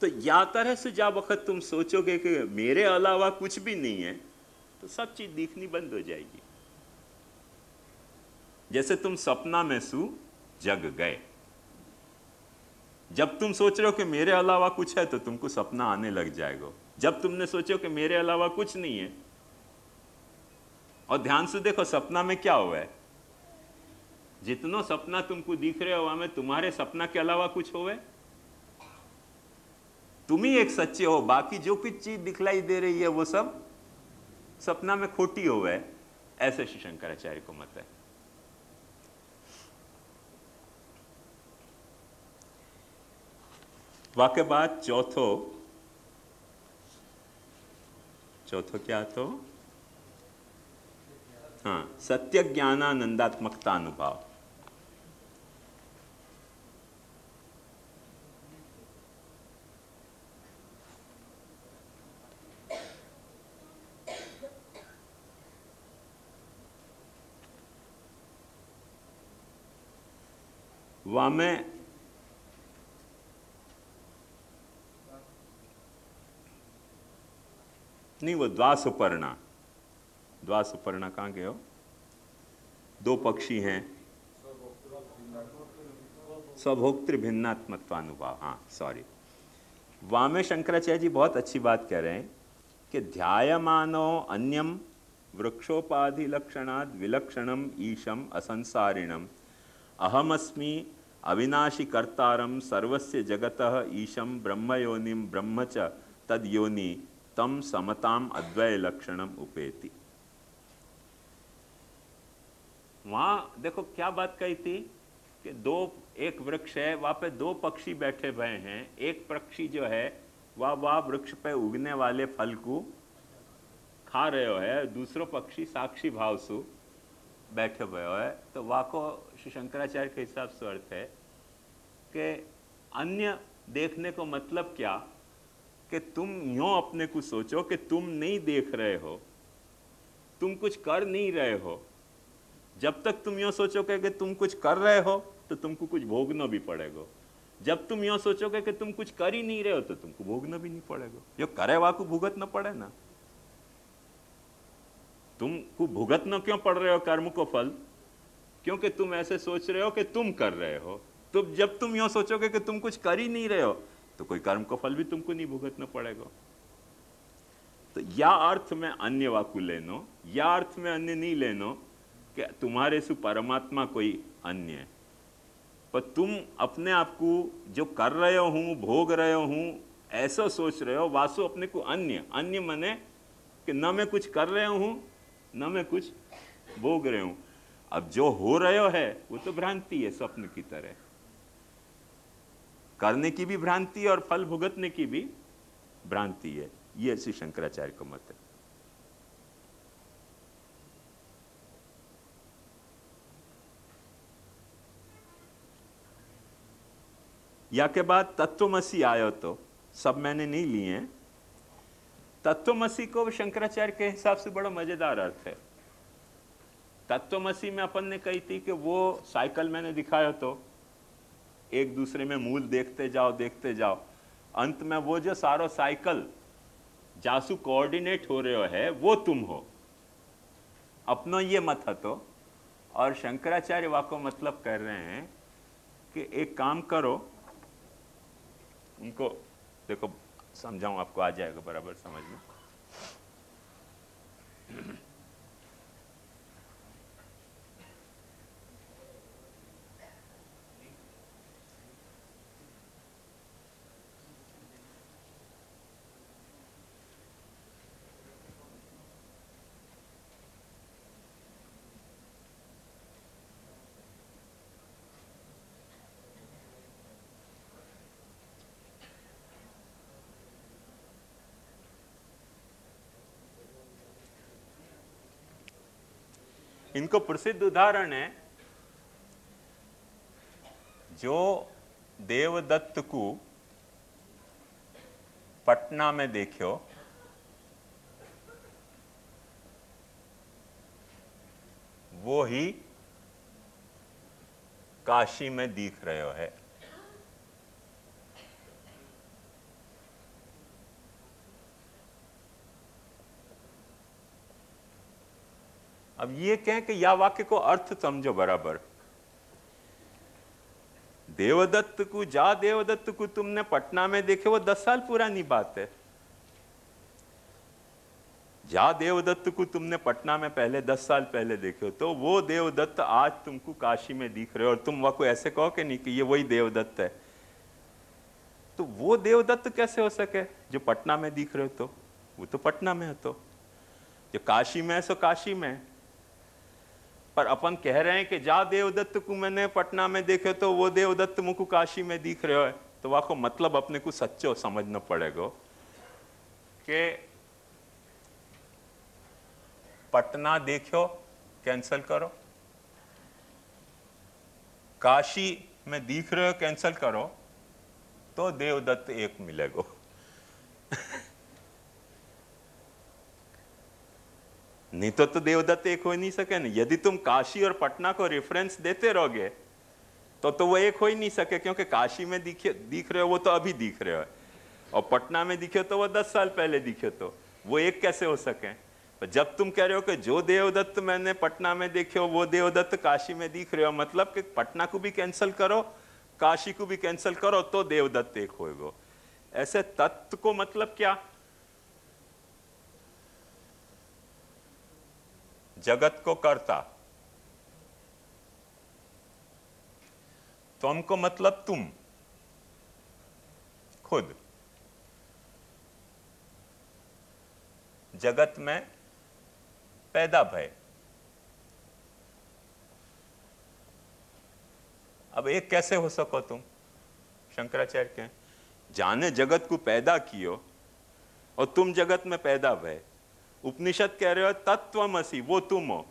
तो या तरह से जब वक्त तुम सोचोगे कि मेरे अलावा कुछ भी नहीं है, तो सब चीज दिखनी बंद हो जाएगी। जैसे तुम सपना में सो जग गए, जब तुम सोच रहे हो कि मेरे अलावा कुछ है तो तुमको सपना आने लग जाएगा। जब तुमने सोचो कि मेरे अलावा कुछ नहीं है, और ध्यान से देखो सपना में क्या हुआ है, जितना सपना तुमको दिख रहे हो में तुम्हारे सपना के अलावा कुछ हुआ है, तुम ही एक सच्चे हो, बाकी जो कुछ चीज दिखलाई दे रही है वो सब सपना में खोटी हुआ है। ऐसे श्री शंकराचार्य को मत है। वाक्य बाद चौथो क्या तो हाँ, सत्य ज्ञानानंदात्मकता अनुभव। वामे नहीं, वो द्वासुपर्णा कहाँ गए हो? दो पक्षी हैं, स्वभोक्तृ भिन्नात्मत्वानुभव। हाँ सॉरी, वामे शंकराचार्य जी बहुत अच्छी बात कह रहे हैं कि ध्यायमानो अन्यम वृक्षोपाधि लक्षणाद विलक्षणम ईशम असंसारिणम अहमस्मि अविनाशी कर्तारम सर्वस्य जगतः ईशम ब्रह्मयोनिम ब्रह्म च तद्योनि तम समताम अद्वय लक्षणम उपेति। वहां देखो क्या बात कही थी कि एक वृक्ष है, वहां पे दो पक्षी बैठे हुए हैं। एक पक्षी जो है वह वृक्ष पे उगने वाले फल को खा रहे हो है, दूसरो पक्षी साक्षी भाव से बैठे हुए है। तो वह को श्री शंकराचार्य के हिसाब से अर्थ है कि अन्य देखने को मतलब क्या कि तुम यूं अपने को सोचो कि तुम नहीं देख रहे हो, तुम कुछ कर नहीं रहे हो। जब तक तुम यूं सोचोगे कि तुम कुछ कर रहे हो तो तुमको कुछ भोगना भी पड़ेगा। जब तुम यूं सोचोगे कि तुम कुछ कर ही नहीं रहे हो तो तुमको भोगना भी नहीं पड़ेगा। जो करे वह को भुगतना पड़े ना। तुमको भुगतना क्यों पड़ रहे हो कर्म को फल? क्योंकि तुम ऐसे सोच रहे हो कि तुम कर रहे हो। तो जब तुम यूं सोचोगे कि तुम कुछ कर ही नहीं रहे हो तो कोई कर्म को फल भी तुमको नहीं भुगतना पड़ेगा। तो या अर्थ में अन्य वाकु लेनो, या अर्थ में अन्य नहीं लेनो कि तुम्हारे से परमात्मा कोई अन्य है। पर तुम अपने आप को जो कर रहे हो, भोग रहे हो, ऐसा सोच रहे हो, वासु अपने को अन्य मने कि न मैं कुछ कर रहे हूं न मैं कुछ भोग रहे हूं। अब जो हो रहे है वो तो भ्रांति है, स्वप्न की तरह। करने की भी भ्रांति और फल भुगतने की भी भ्रांति है। ये श्री शंकराचार्य का मत है। या के बाद तत्वमसी आयो, तो सब मैंने नहीं लिए हैं। तत्वमसी को शंकराचार्य के हिसाब से बड़ा मजेदार अर्थ है। तत्वमसी में अपन ने कही थी कि वो साइकिल मैंने दिखाया तो एक दूसरे में मूल देखते जाओ, अंत में वो जो सारो साइकिल जासु कोऑर्डिनेट हो रहे है वो तुम हो। अपनो ये मत हतो। और शंकराचार्य वाको मतलब कर रहे हैं कि एक काम करो, उनको देखो समझाऊं, आपको आ जाएगा बराबर समझ में। इनको प्रसिद्ध उदाहरण है, जो देवदत्त को पटना में देखो, वो ही काशी में दिख रहे है। अब ये कहें कि या वाक्य को अर्थ समझो बराबर। देवदत्त को, जा देवदत्त को तुमने पटना में देखे, वो 10 साल पुरानी बात है। जा देवदत्त को तुमने पटना में पहले 10 साल पहले देखे हो, तो वो देवदत्त आज तुमको काशी में दिख रहे हो, और तुम को ऐसे कहो कि नहीं कि ये वही देवदत्त है। तो वो देवदत्त कैसे हो सके जो पटना में दिख रहे हो? तो वो तो पटना में है, तो जो काशी में है सो काशी में है। पर अपन कह रहे हैं कि जा देवदत्त को मैंने पटना में देखे, तो वो देवदत्त मुझको काशी में दिख रहे हो। तो वहां को मतलब अपने को सच्चो समझना पड़ेगा कि पटना देखो कैंसल करो, काशी में दिख रहे हो कैंसल करो, तो देवदत्त एक मिलेगा। नहीं तो देवदत्त एक हो ही नहीं सके ना। यदि तुम काशी और पटना को रेफरेंस देते रहोगे तो वो एक हो ही नहीं सके, क्योंकि काशी में दिख रहे हो वो तो अभी दिख रहे हो, और पटना में दिखे तो वो 10 साल पहले दिखे, तो वो एक कैसे हो सके? जब तुम कह रहे हो कि जो देवदत्त मैंने पटना में देखे हो वो देवदत्त काशी में दिख रहे हो, मतलब कि पटना को भी कैंसिल करो, काशी को भी कैंसिल करो, तो देवदत्त एक होएगा। ऐसे तत्व को मतलब क्या? जगत को करता, तुम को मतलब तुम खुद, जगत में पैदा भय। अब एक कैसे हो सको तुम? शंकराचार्य के जाने जगत को पैदा कियो और तुम जगत में पैदा भय। उपनिषद कह रहे हो तत्वमसि, वो तुम हो।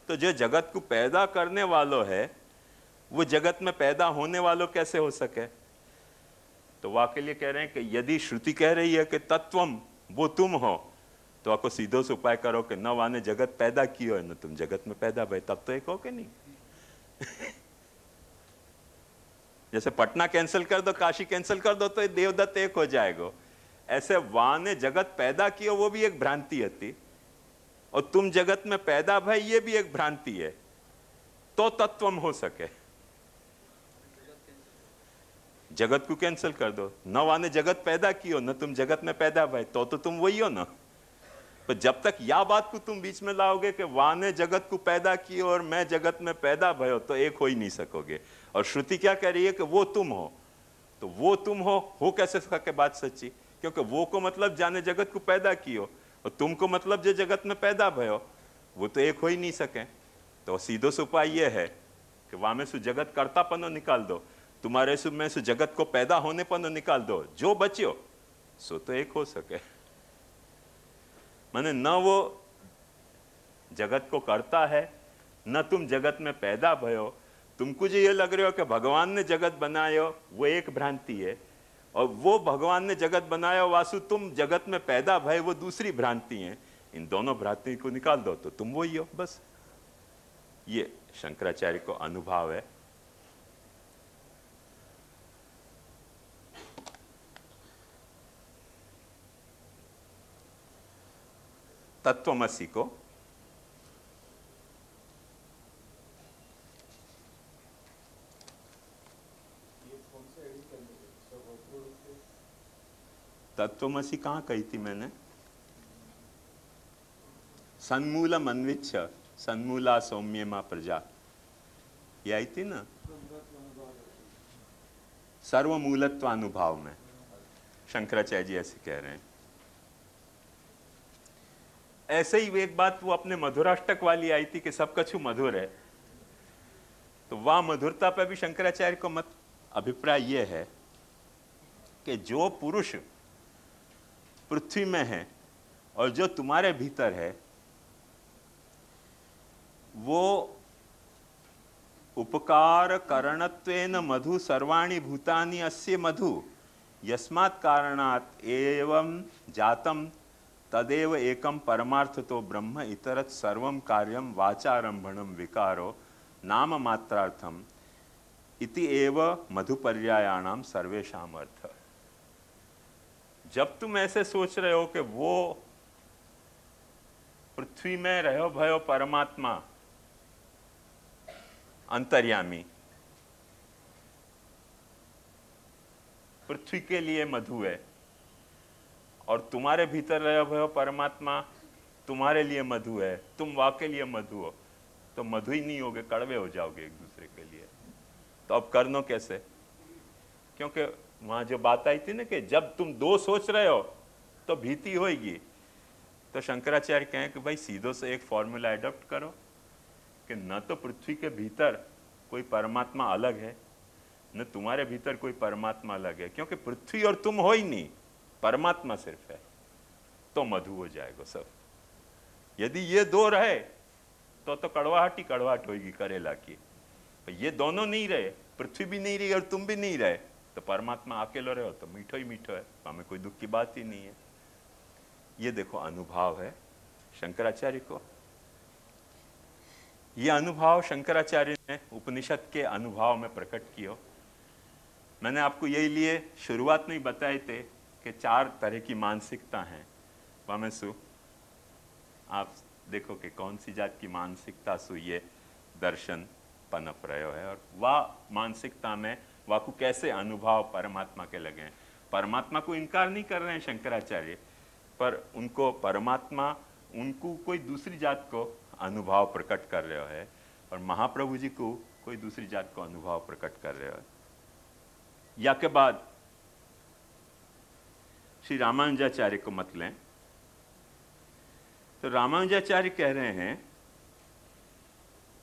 तो जो जगत को पैदा करने वालों है वो जगत में पैदा होने वालों कैसे हो सके? तो वाके लिए कह रहे हैं कि यदि श्रुति कह रही है कि तत्वम वो तुम हो, तो आपको सीधो से उपाय करो कि न वाने जगत पैदा कियो है न तुम जगत में पैदा भय, तब तो एक हो के नहीं। जैसे पटना कैंसिल कर दो, काशी कैंसिल कर दो, तो देवदत्त एक हो जाएगा। ऐसे वाने जगत पैदा कियो वो भी एक भ्रांति थी, और तुम जगत में पैदा भय ये भी एक भ्रांति है, तो तत्वम हो सके। जगत को कैंसिल कर दो, न वाने जगत पैदा कियो न तुम जगत में पैदा भय, तो तुम वही हो ना। पर जब तक या बात को तुम बीच में लाओगे कि वाने जगत को पैदा कियो और मैं जगत में पैदा भयो, तो एक हो ही नहीं सकोगे। और श्रुति क्या कह रही है कि वो तुम हो, तो वो तुम हो कैसे सके बात सच्ची? क्योंकि वो को मतलब जाने जगत को पैदा कियो, और तुमको मतलब जो जगत में पैदा भयो, वो तो एक हो ही नहीं सके। तो सीधो से उपाय ये है कि वहां में सु जगत कर्ता पनो निकाल दो, तुम्हारे सु में सु जगत को पैदा होने पनो निकाल दो, जो बच्यो सो तो एक हो सके। माने न वो जगत को करता है, न तुम जगत में पैदा भयो। तुमको जो ये लग रहे हो कि भगवान ने जगत बनायो, वो एक भ्रांति है, और वो भगवान ने जगत बनाया वासु तुम जगत में पैदा भय, वो दूसरी भ्रांति है। इन दोनों भ्रांति को निकाल दो तो तुम वही हो, बस। ये शंकराचार्य को अनुभव है। तत्वमसि को तत्वमसि कहाँ कही थी मैंने? सन्मूलम अन्विच्छ सन्मूला सौम्य मा प्रजा, ये आई थी ना। सर्वमूलत्वानुभाव में शंकराचार्य जी ऐसे कह रहे हैं। ऐसे ही एक बात वो अपने मधुराष्टक वाली आई थी कि सब कछु मधुर है, तो वह मधुरता पर भी शंकराचार्य को मत अभिप्राय ये है कि जो पुरुष पृथ्वी में है और जो तुम्हारे भीतर है, वो उपकार करणत्वेन मधु सर्वाणि भूतानि अस्य मधु यस्मात् कारणात् एवं जातं तदेव एकं परमार्थतो ब्रह्म इतरत् सर्वं कार्यं वाचारंभणं विकारो नाम मात्रार्थम इति एव मधुपर्यायाणाम सर्वेषाम अर्थ। जब तुम ऐसे सोच रहे हो कि वो पृथ्वी में रहो भयो परमात्मा अंतर्यामी पृथ्वी के लिए मधु है और तुम्हारे भीतर रहो भयो परमात्मा तुम्हारे लिए मधु है, तुम वाके लिए मधु हो, तो मधु ही नहीं होगे, कड़वे हो जाओगे एक दूसरे के लिए। तो अब करनो कैसे? क्योंकि वहां जो बात आई थी ना कि जब तुम दो सोच रहे हो तो भीति होगी, तो शंकराचार्य कहें कि भाई सीधो से एक फॉर्मूला एडॉप्ट करो कि न तो पृथ्वी के भीतर कोई परमात्मा अलग है, न तुम्हारे भीतर कोई परमात्मा अलग है, क्योंकि पृथ्वी और तुम हो ही नहीं, परमात्मा सिर्फ है, तो मधु हो जाएगा सब। यदि ये दो रहे तो कड़वाहट ही कड़वाहट होगी करेला की। ये दोनों नहीं रहे, पृथ्वी भी नहीं रही और तुम भी नहीं रहे, तो परमात्मा अकेलो रहे हो तो मीठो ही मीठो है, हमें कोई दुख की बात ही नहीं है। ये देखो अनुभव है शंकराचार्य को। ये अनुभव शंकराचार्य ने उपनिषद के अनुभव में प्रकट किया। मैंने आपको यही लिए शुरुआत में ही बताए थे कि 4 तरह की मानसिकता हैं। वह सु आप देखो कि कौन सी जात की मानसिकता सु ये दर्शन पनप रहे है, और वह मानसिकता में वह को कैसे अनुभव परमात्मा के लगे हैं। परमात्मा को इनकार नहीं कर रहे हैं शंकराचार्य, पर उनको परमात्मा उनको कोई दूसरी जात को अनुभव प्रकट कर रहे है, और महाप्रभु जी को कोई दूसरी जात को अनुभव प्रकट कर रहे हो। या के बाद श्री रामानुजाचार्य को मत लें, तो रामानुजाचार्य कह रहे हैं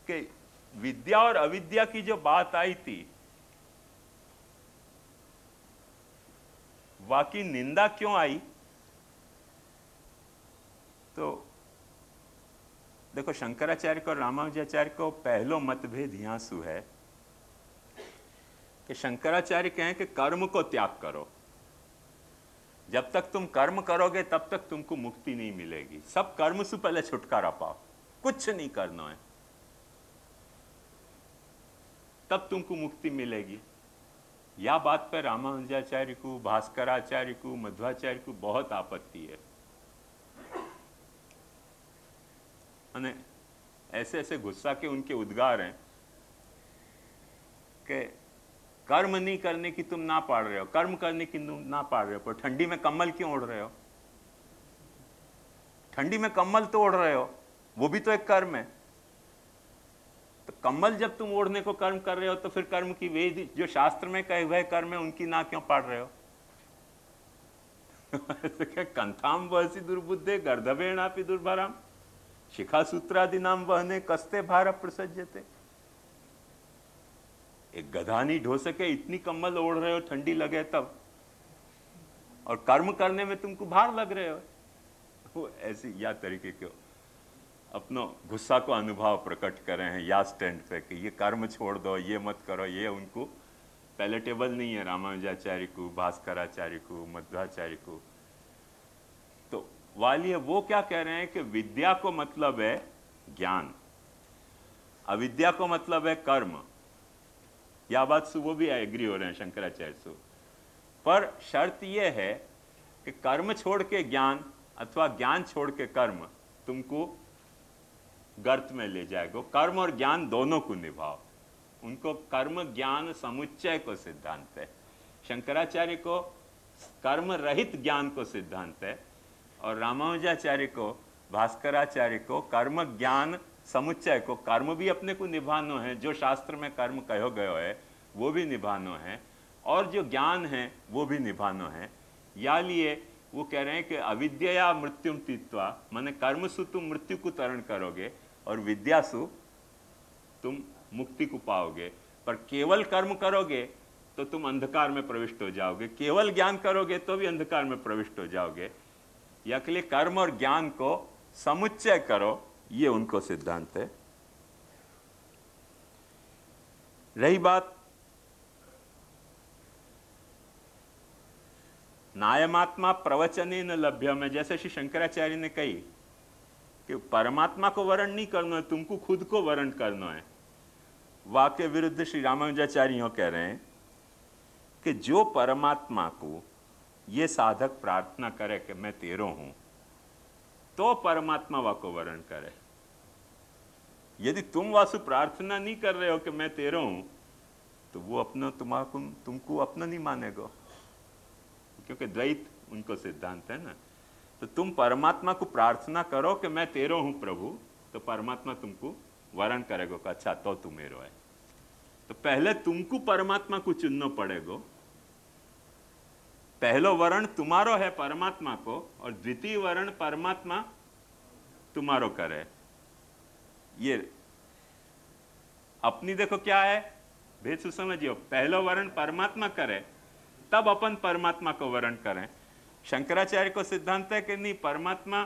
कि विद्या और अविद्या की जो बात आई थी, वाकई निंदा क्यों आई? तो देखो शंकराचार्य को और रामानुजाचार्य को पहलो मतभेद यहां सु है कि शंकराचार्य कहें कि कर्म को त्याग करो, जब तक तुम कर्म करोगे तब तक तुमको मुक्ति नहीं मिलेगी, सब कर्म से पहले छुटकारा पाओ, कुछ नहीं करना है, तब तुमको मुक्ति मिलेगी। या बात पर रामानुजाचार्य को, भास्कराचार्य को, मध्वाचार्य को बहुत आपत्ति है। अने ऐसे ऐसे गुस्सा के उनके उद्गार हैं कि कर्म नहीं करने की तुम ना पाड़ रहे हो, कर्म करने की तुम ना पाड़ रहे हो, पर ठंडी में कम्बल क्यों ओढ़ रहे हो? ठंडी में कम्बल तो ओढ़ रहे हो, वो भी तो एक कर्म है। तो कम्बल जब तुम ओढ़ने को कर्म कर रहे हो, तो फिर कर्म की वेद जो शास्त्र में कहे हुए कर्म है उनकी ना क्यों पाड़ रहे हो? कंथाम वहसी दुर्बुद्धे गर्दभेणापि दुर्भराम शिखा सूत्रादि नाम वहने कस्ते भार प्रसज्यते। एक गधा नहीं ढो सके इतनी कम्बल ओढ़ रहे हो, ठंडी लगे तब, और कर्म करने में तुमको भार लग रहे हो। वो ऐसी या तरीके के अपनो गुस्सा को अनुभव प्रकट कर रहे हैं या स्टैंड पे कि ये कर्म छोड़ दो, ये मत करो, ये उनको पैलेटेबल नहीं है रामानुजाचार्य को, भास्कराचार्य को, मध्वाचार्य को। तो वाली है वो क्या कह रहे हैं कि विद्या को मतलब है ज्ञान, अविद्या को मतलब है कर्म। या बात से वो भी एग्री हो रहे हैं शंकराचार्य से, पर शर्त यह है कि कर्म छोड़ के ज्ञान अथवा ज्ञान छोड़ के कर्म तुमको गर्त में ले जाएगा। कर्म और ज्ञान दोनों को निभाओ, उनको कर्म ज्ञान समुच्चय को सिद्धांत है। शंकराचार्य को कर्म रहित ज्ञान को सिद्धांत है, और रामानुजाचार्य को, भास्कराचार्य को कर्म ज्ञान समुच्चय को, कर्म भी अपने को निभानो है, जो शास्त्र में कर्म कहो गयो है वो भी निभानो है, और जो ज्ञान है वो भी निभानो है। या लिए वो कह रहे हैं कि अविद्या मृत्युम तीत्वा, माने कर्म सु तुम मृत्यु को तरण करोगे और विद्या सु तुम मुक्ति को पाओगे। पर केवल कर्म करोगे तो तुम अंधकार में प्रविष्ट हो जाओगे, केवल ज्ञान करोगे तो भी अंधकार में प्रविष्ट हो जाओगे। या के लिए कर्म और ज्ञान को समुच्चय करो, ये उनको सिद्धांत है। रही बात नायमात्मा प्रवचने न लभ्य में, जैसे श्री शंकराचार्य ने कही कि परमात्मा को वर्ण नहीं करना है, तुमको खुद को वर्ण करना है। वाक्य विरुद्ध श्री रामानुजाचार्य कह रहे हैं कि जो परमात्मा को ये साधक प्रार्थना करे कि मैं तेरो हूं, तो परमात्मा वाको वर्ण करे। यदि तुम वासु प्रार्थना नहीं कर रहे हो कि मैं तेरो हूं, तो वो अपना तुमको अपना नहीं मानेगा, क्योंकि द्वैत उनको सिद्धांत है ना। तो तुम परमात्मा को प्रार्थना करो कि मैं तेरो हूं प्रभु, तो परमात्मा तुमको वर्ण करेगा कि अच्छा तो तू मेरो है। तो पहले तुमको परमात्मा को चुनना पड़ेगा। पहलो वर्ण तुम्हारो है परमात्मा को, और द्वितीय वर्ण परमात्मा तुम्हारो करे। ये अपनी देखो क्या है भेद सुसमझियो। पहलो वर्ण परमात्मा करे, तब अपन परमात्मा को वर्ण करें। शंकराचार्य को सिद्धांत है कि नहीं, परमात्मा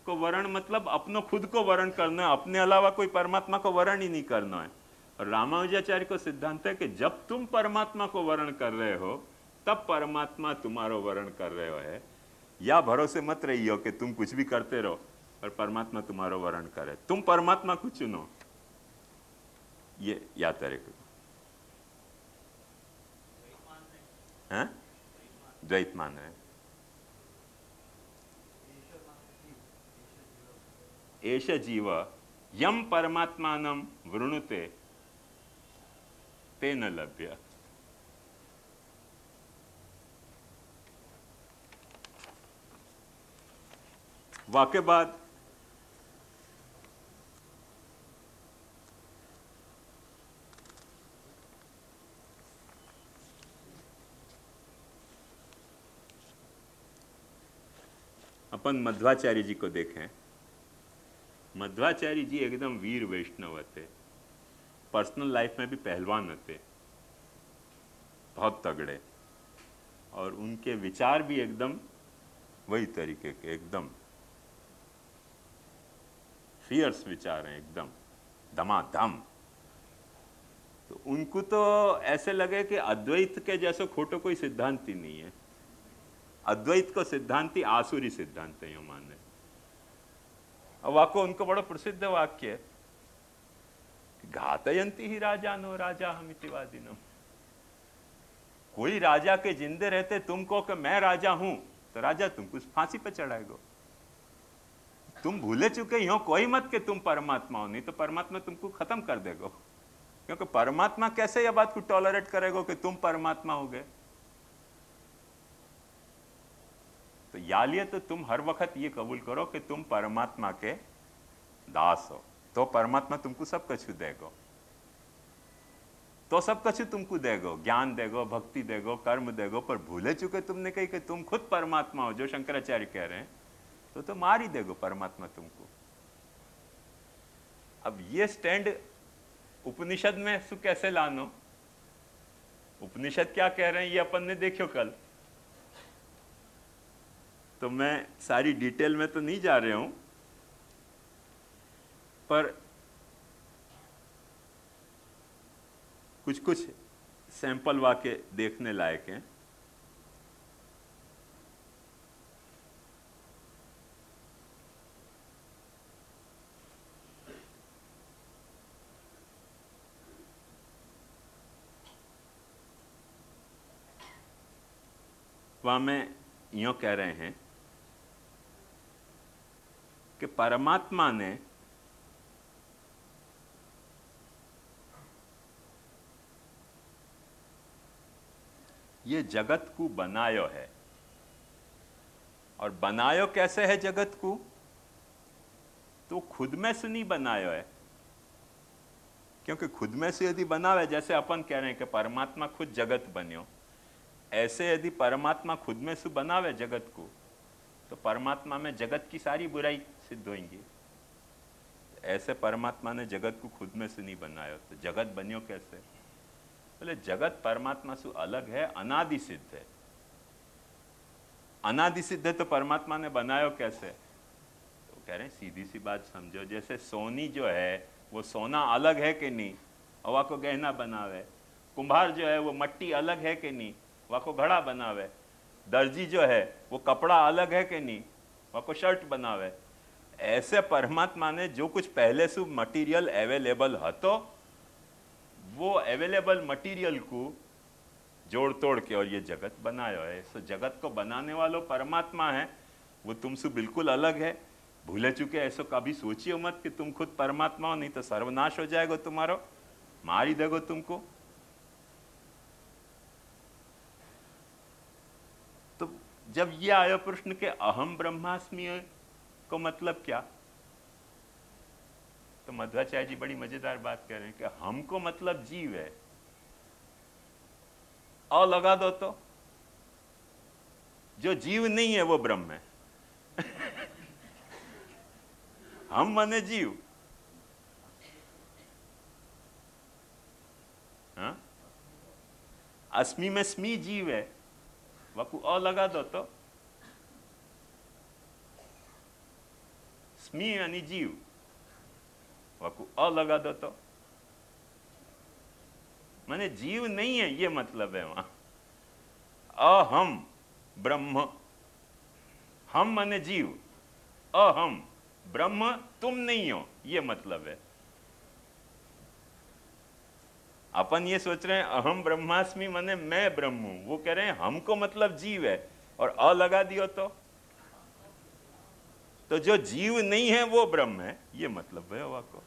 को वर्ण मतलब अपनो खुद को वर्ण करना है, अपने अलावा कोई परमात्मा को वर्ण ही नहीं करना है। और रामानुजाचार्य को सिद्धांत है कि जब तुम परमात्मा को वर्ण कर रहे हो, तब परमात्मा तुम्हारो वर्ण कर रहे हो है। या भरोसे मत रही हो कि तुम कुछ भी करते रहो और परमात्मा तुम्हारो वर्ण करे। तुम परमात्मा को चुनो, ये याद करेगा। हैं? द्वैत मान रहे हैं। एष जीव यम परमात्मानं वृणुते तेन लभ्य। वाक्य बाद अपन मध्वाचार्य जी को देखें। मध्वाचार्य जी एकदम वीर वैष्णव थे, पर्सनल लाइफ में भी पहलवान थे, बहुत तगड़े, और उनके विचार भी एकदम वही तरीके के, एकदम फियर्स विचार हैं, एकदम धमाधम। तो उनको तो ऐसे लगे कि अद्वैत के जैसे खोटो कोई सिद्धांत ही नहीं है। अद्वैत को सिद्धांति आसुरी सिद्धांत है, यो माने। अब वाको उनको बड़ा प्रसिद्ध वाक्य है, घातयंती ही राजानो राजा हमितिवादिनम। कोई राजा के जिंदे रहते तुम कहो कि मैं राजा हूं, तो राजा तुमको फांसी पे चढ़ाएगा। तुम भूले चुके हो कोई मत कि तुम परमात्मा हो, नहीं तो परमात्मा तुमको खत्म कर देगा। क्योंकि परमात्मा कैसे यह बात को टॉलरेट करेगा कि तुम परमात्मा हो गए। तो या लिए तो तुम हर वक्त ये कबूल करो कि तुम परमात्मा के दास हो, तो परमात्मा तुमको सब कछु देगा। तो सब कछु तुमको देगो, ज्ञान देगो, भक्ति देगो, कर्म देगो। पर भूले चुके तुमने कही कि तुम खुद परमात्मा हो, जो शंकराचार्य कह रहे हैं, तो मार ही देगो परमात्मा तुमको। अब ये स्टैंड उपनिषद में सु कैसे लानो? उपनिषद क्या कह रहे हैं ये अपन ने देखो कल। तो मैं सारी डिटेल में तो नहीं जा रहा हूं, पर कुछ कुछ सैंपल वाक्य देखने लायक हैं। वहां में यूं कह रहे हैं कि परमात्मा ने ये जगत को बनायो है। और बनायो कैसे है जगत को? तो खुद में से नहीं बनायो है, क्योंकि खुद में से यदि बनावे, जैसे अपन कह रहे हैं कि परमात्मा खुद जगत बन्यो, ऐसे यदि परमात्मा खुद में से बनावे जगत को, तो परमात्मा में जगत की सारी बुराई सिद्ध होंगी। ऐसे परमात्मा ने जगत को खुद में से नहीं बनाया, तो जगत बनियो कैसे? बोले जगत परमात्मा से अलग है, अनादि सिद्ध है। अनादि सिद्ध है तो परमात्मा ने बनायो कैसे? तो कह रहे हैं सीधी सी बात समझो, जैसे सोनी जो है वो सोना अलग है कि नहीं? हवा को गहना बनावे, कुम्हार जो है वो मट्टी अलग है कि नहीं, वह को घड़ा बनावे, दर्जी जो है वो कपड़ा अलग है कि नहीं, वह को शर्ट बनावे। ऐसे परमात्मा ने जो कुछ पहले से मटीरियल अवेलेबल हतो वो अवेलेबल मटीरियल को जोड़ तोड़ के और ये जगत बनायो है। सो जगत को बनाने वालों परमात्मा है, वो तुमसे बिल्कुल अलग है। भूले चुके ऐसो कभी सोचियो मत कि तुम खुद परमात्मा हो, नहीं तो सर्वनाश हो जाएगा तुम्हारो, मार ही देगो तुमको। तो जब ये आयो प्रश्न के अहम ब्रह्मास्मि को मतलब क्या, तो मध्वाचार्य जी बड़ी मजेदार बात कह रहे हैं कि हमको मतलब जीव है। अ लगा दो तो जो जीव नहीं है वो ब्रह्म है। हम माने जीव, हाँ? अस्मि में स्मी जीव है, वकु अ लगा दो तो स्मी यानी जीव, वकु अ लगा दो तो माने जीव नहीं है, ये मतलब है वहां। अहम ब्रह्म, हम माने जीव, अहम ब्रह्म तुम नहीं हो, ये मतलब है। अपन ये सोच रहे हैं अहम ब्रह्मास्मि माने मैं ब्रह्म हूं, वो कह रहे हैं हमको मतलब जीव है, और अ लगा दियो तो जो जीव नहीं है वो ब्रह्म है, ये मतलब है वाको।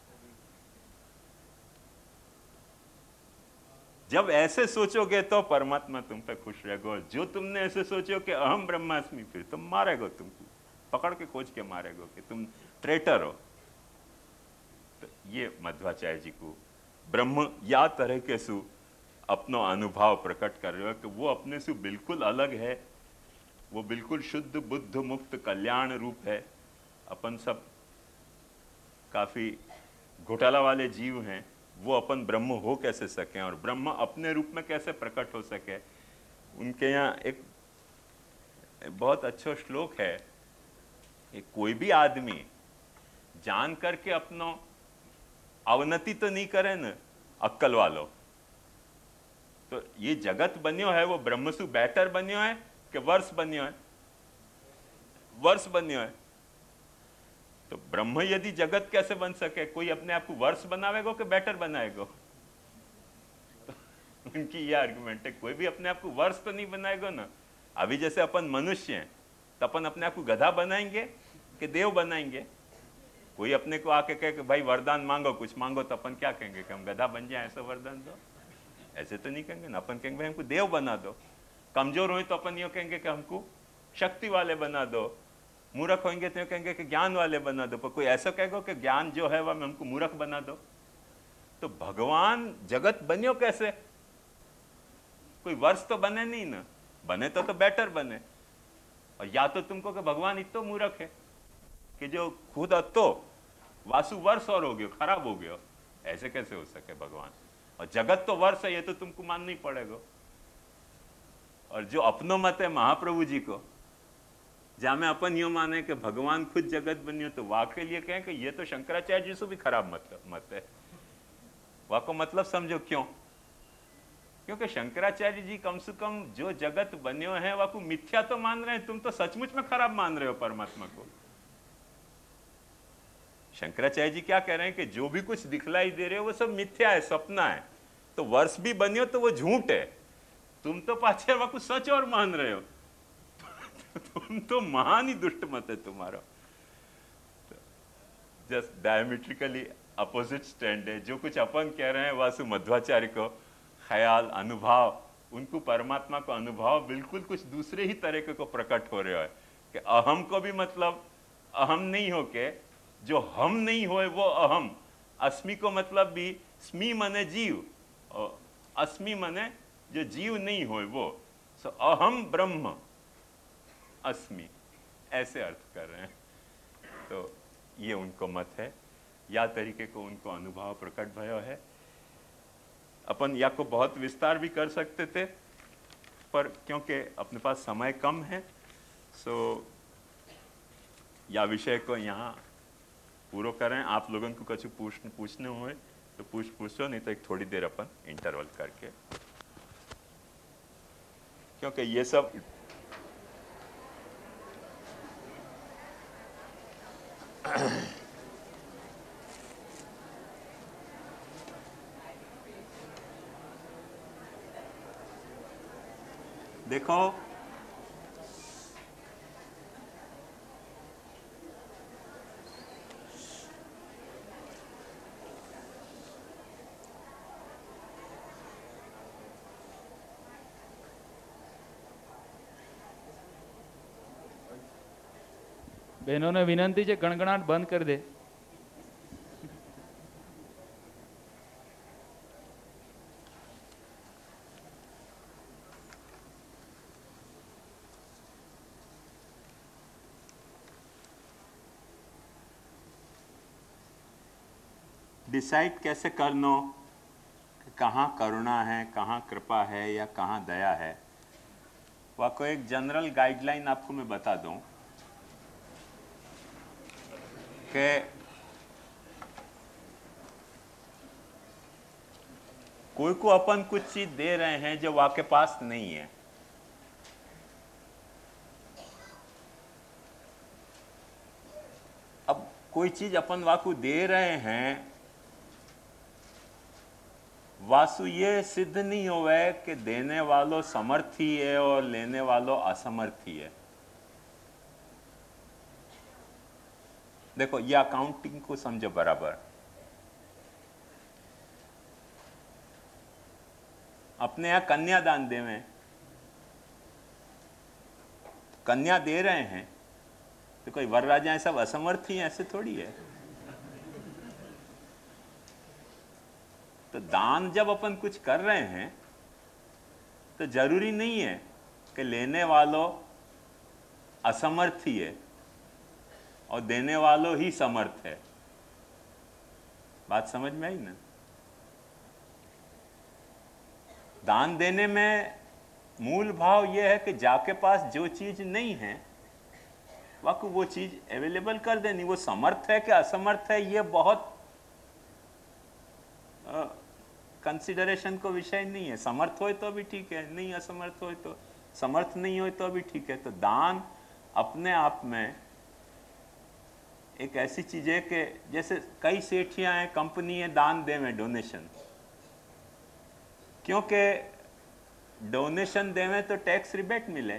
जब ऐसे सोचोगे तो परमात्मा तुम पे खुश रहेगा। जो तुमने ऐसे सोचो कि अहम ब्रह्मास्मि, फिर तुम मारेगो, तुमको पकड़ के खोज के मारेगो कि तुम ट्रेटर हो। तो ये मध्वाचार्य जी को ब्रह्म या तरह के सु अपनो अनुभव प्रकट कर रहे हो कि वो अपने से बिल्कुल अलग है, वो बिल्कुल शुद्ध बुद्ध मुक्त कल्याण रूप है। अपन सब काफी घोटाला वाले जीव हैं, वो अपन ब्रह्म हो कैसे सके और ब्रह्म अपने रूप में कैसे प्रकट हो सके। उनके यहाँ एक बहुत अच्छा श्लोक है कि कोई भी आदमी जान करके अपनो अवनति तो नहीं करे न, अक्कल वालो। तो ये जगत बन्यो है वो ब्रह्म सु बेटर बन्यो है कि वर्ष बन्यो है? वर्ष बन्यो है। तो ब्रह्म यदि जगत कैसे बन सके, कोई अपने आप को वर्ष बनावेगो कि बेटर बनाएगो? तो उनकी ये आर्गुमेंट है, कोई भी अपने आप को वर्ष तो नहीं बनाएगो ना। अभी जैसे अपन मनुष्य हैं तो अपन अपने आप को गधा बनाएंगे कि देव बनाएंगे? कोई अपने को आके कहे कि भाई वरदान मांगो, कुछ मांगो, तो अपन क्या कहेंगे कि हम गधा बन जाए, ऐसा वरदान दो? ऐसे तो नहीं कहेंगे ना। अपन कहेंगे भाई हमको देव बना दो। कमजोर हो तो अपन ये कहेंगे कि हमको शक्ति वाले बना दो। मूर्ख होंगे तो कहेंगे कि ज्ञान वाले बना दो। पर कोई ऐसा कहेगा कि ज्ञान जो है वह हमको मूर्ख बना दो। तो भगवान जगत बनियो कैसे? कोई वर्ष तो बने नहीं ना, बने तो बेटर बने। और या तो तुमको कि भगवान इतो मूर्ख है कि जो खुद अतो वासु वर्ष और हो गयो, खराब हो गयो, ऐसे कैसे हो सके भगवान? और जगत तो वर्ष है, ये तो तुमको मानना ही पड़ेगा। और जो अपनो मत है महाप्रभु जी को, जहां में अपन यो माने कि भगवान खुद जगत बनियो, तो वाके लिए कहें कि ये तो शंकराचार्य जी से भी खराब मत है। वाको मतलब समझो क्यों? क्योंकि शंकराचार्य जी कम से कम जो जगत बनियो है वाको मिथ्या तो मान रहे हैं, तुम तो सचमुच में खराब मान रहे हो परमात्मा को। शंकराचार्य जी क्या कह रहे हैं कि जो भी कुछ दिखलाई दे रहे हो वो सब मिथ्या है, सपना है। तो वर्ष भी बनियो तो वो झूठ है, तुम तो पाछे वाको सच और मान रहे हो। तुम तो महान ही दुष्ट मत है तुम्हारा। जस्ट डायमेट्रिकली अपोजिट स्टैंड है। जो कुछ अपन कह रहे हैं वासु मध्वाचार्य को ख्याल अनुभव, उनको परमात्मा को अनुभव बिल्कुल कुछ दूसरे ही तरीके को प्रकट हो रहा है कि अहम को भी मतलब अहम नहीं हो के जो हम नहीं होए वो अहम। अस्मि को मतलब भी स्मी मने जीव, और अस्मि मने जो जीव नहीं होए वो। सो अहम ब्रह्म अस्मि, ऐसे अर्थ कर रहे हैं। तो ये उनको मत है, या तरीके को उनको अनुभव प्रकट भयो है। अपन या को बहुत विस्तार भी कर सकते थे, पर क्योंकि अपने पास समय कम है, सो या विषय को यहाँ पूरा करें। आप लोगों को कुछ पूछने हुए तो पूछो, नहीं तो एक थोड़ी देर अपन इंटरवल करके, क्योंकि ये सब देखो બહેનોને વિનંતી છે ગણગણાટ બંધ કરી દે. डिसाइड कैसे करनो, कहाँ करुणा है, कहाँ कृपा है या कहाँ दया है, वह को एक जनरल गाइडलाइन आपको मैं बता दूं कि कोई को अपन कुछ चीज दे रहे हैं जो वाके पास नहीं है, अब कोई चीज अपन वाकू दे रहे हैं, वासु ये सिद्ध नहीं होवे कि देने वालों समर्थी है और लेने वालों असमर्थी है. देखो ये अकाउंटिंग को समझो बराबर. अपने यहां कन्यादान देवें, कन्या दे रहे हैं तो कोई वरराजाएं सब असमर्थी हैं, ऐसे थोड़ी है. तो दान जब अपन कुछ कर रहे हैं तो जरूरी नहीं है कि लेने वालों असमर्थी है और देने वालों ही समर्थ है. बात समझ में आई ना? दान देने में मूल भाव यह है कि जाके पास जो चीज नहीं है वाकई वो चीज अवेलेबल कर देनी. वो समर्थ है कि असमर्थ है ये बहुत कंसिडरेशन को विषय नहीं है. समर्थ हो तो भी ठीक है, नहीं असमर्थ हो तो, समर्थ नहीं हो तो भी ठीक है. तो दान अपने आप में एक ऐसी चीज है कि जैसे कई सेठियां हैं, कंपनी है, दान देवें, डोनेशन, क्योंकि डोनेशन देवें तो टैक्स रिबेट मिले,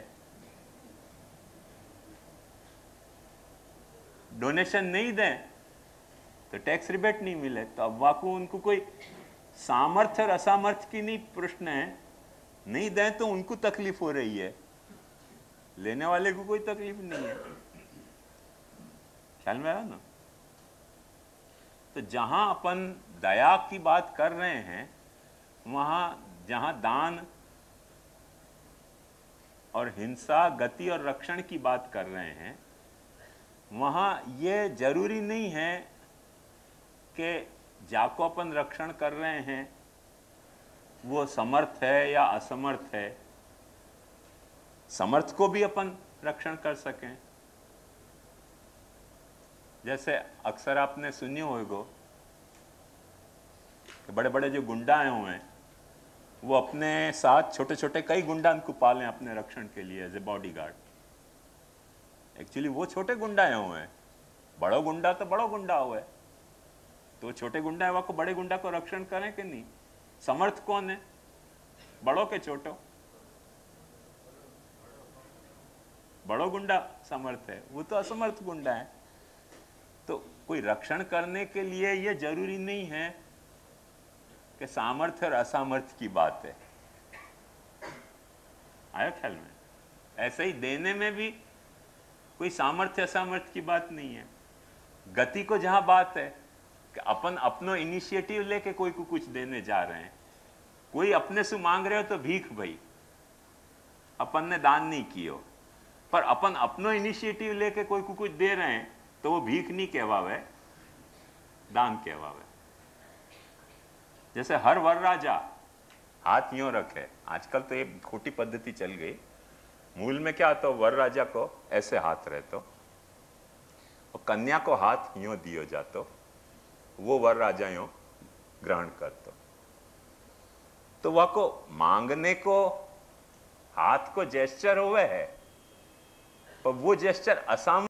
डोनेशन नहीं दें तो टैक्स रिबेट नहीं मिले. तो अब वाकू उनको कोई सामर्थ्य और असामर्थ्य की नहीं प्रश्न है, नहीं दें तो उनको तकलीफ हो रही है, लेने वाले को कोई तकलीफ नहीं है. ख्याल में आया ना? तो जहां अपन दया की बात कर रहे हैं, वहां जहां दान और हिंसा, गति और रक्षण की बात कर रहे हैं, वहां ये जरूरी नहीं है कि जाको अपन रक्षण कर रहे हैं वो समर्थ है या असमर्थ है. समर्थ को भी अपन रक्षण कर सकें. जैसे अक्सर आपने सुनी होगा कि बड़े बड़े जो गुंडा आए हुए हैं वो अपने साथ छोटे छोटे कई गुंडा उनको पालें अपने रक्षण के लिए एज ए बॉडीगार्ड. एक्चुअली वो छोटे गुंडा आए हुए हैं, बड़ो गुंडा तो बड़ो गुंडा हुआ है, तो छोटे गुंडा है वो बड़े गुंडा को रक्षण करें कि नहीं. समर्थ कौन है, बड़ो के छोटो? बड़ो गुंडा समर्थ है, वो तो असमर्थ गुंडा है. तो कोई रक्षण करने के लिए ये जरूरी नहीं है कि सामर्थ्य और असामर्थ्य की बात है. आया ख्याल में? ऐसे ही देने में भी कोई सामर्थ्य असामर्थ्य की बात नहीं है. गति को जहां बात है कि अपन अपनो इनिशिएटिव लेके कोई को कुछ देने जा रहे हैं, कोई अपने से मांग रहे हो तो भीख भाई, अपन ने दान नहीं कियो, पर अपन अपनो इनिशिएटिव लेके कोई को कुछ दे रहे हैं तो वो भीख नहीं कहवावे, दान कहवावे. जैसे हर वर राजा हाथ यूं रखे, आजकल तो ये खोटी पद्धति चल गई. मूल में क्या होता, वर राजा को ऐसे हाथ रहते और कन्या को हाथ यूं दियो जातो, वो वर राजा यूं ग्रहण करतो तो वाको मांगने को हाथ को जेस्चर होवे है पर वो जेस्चर असाम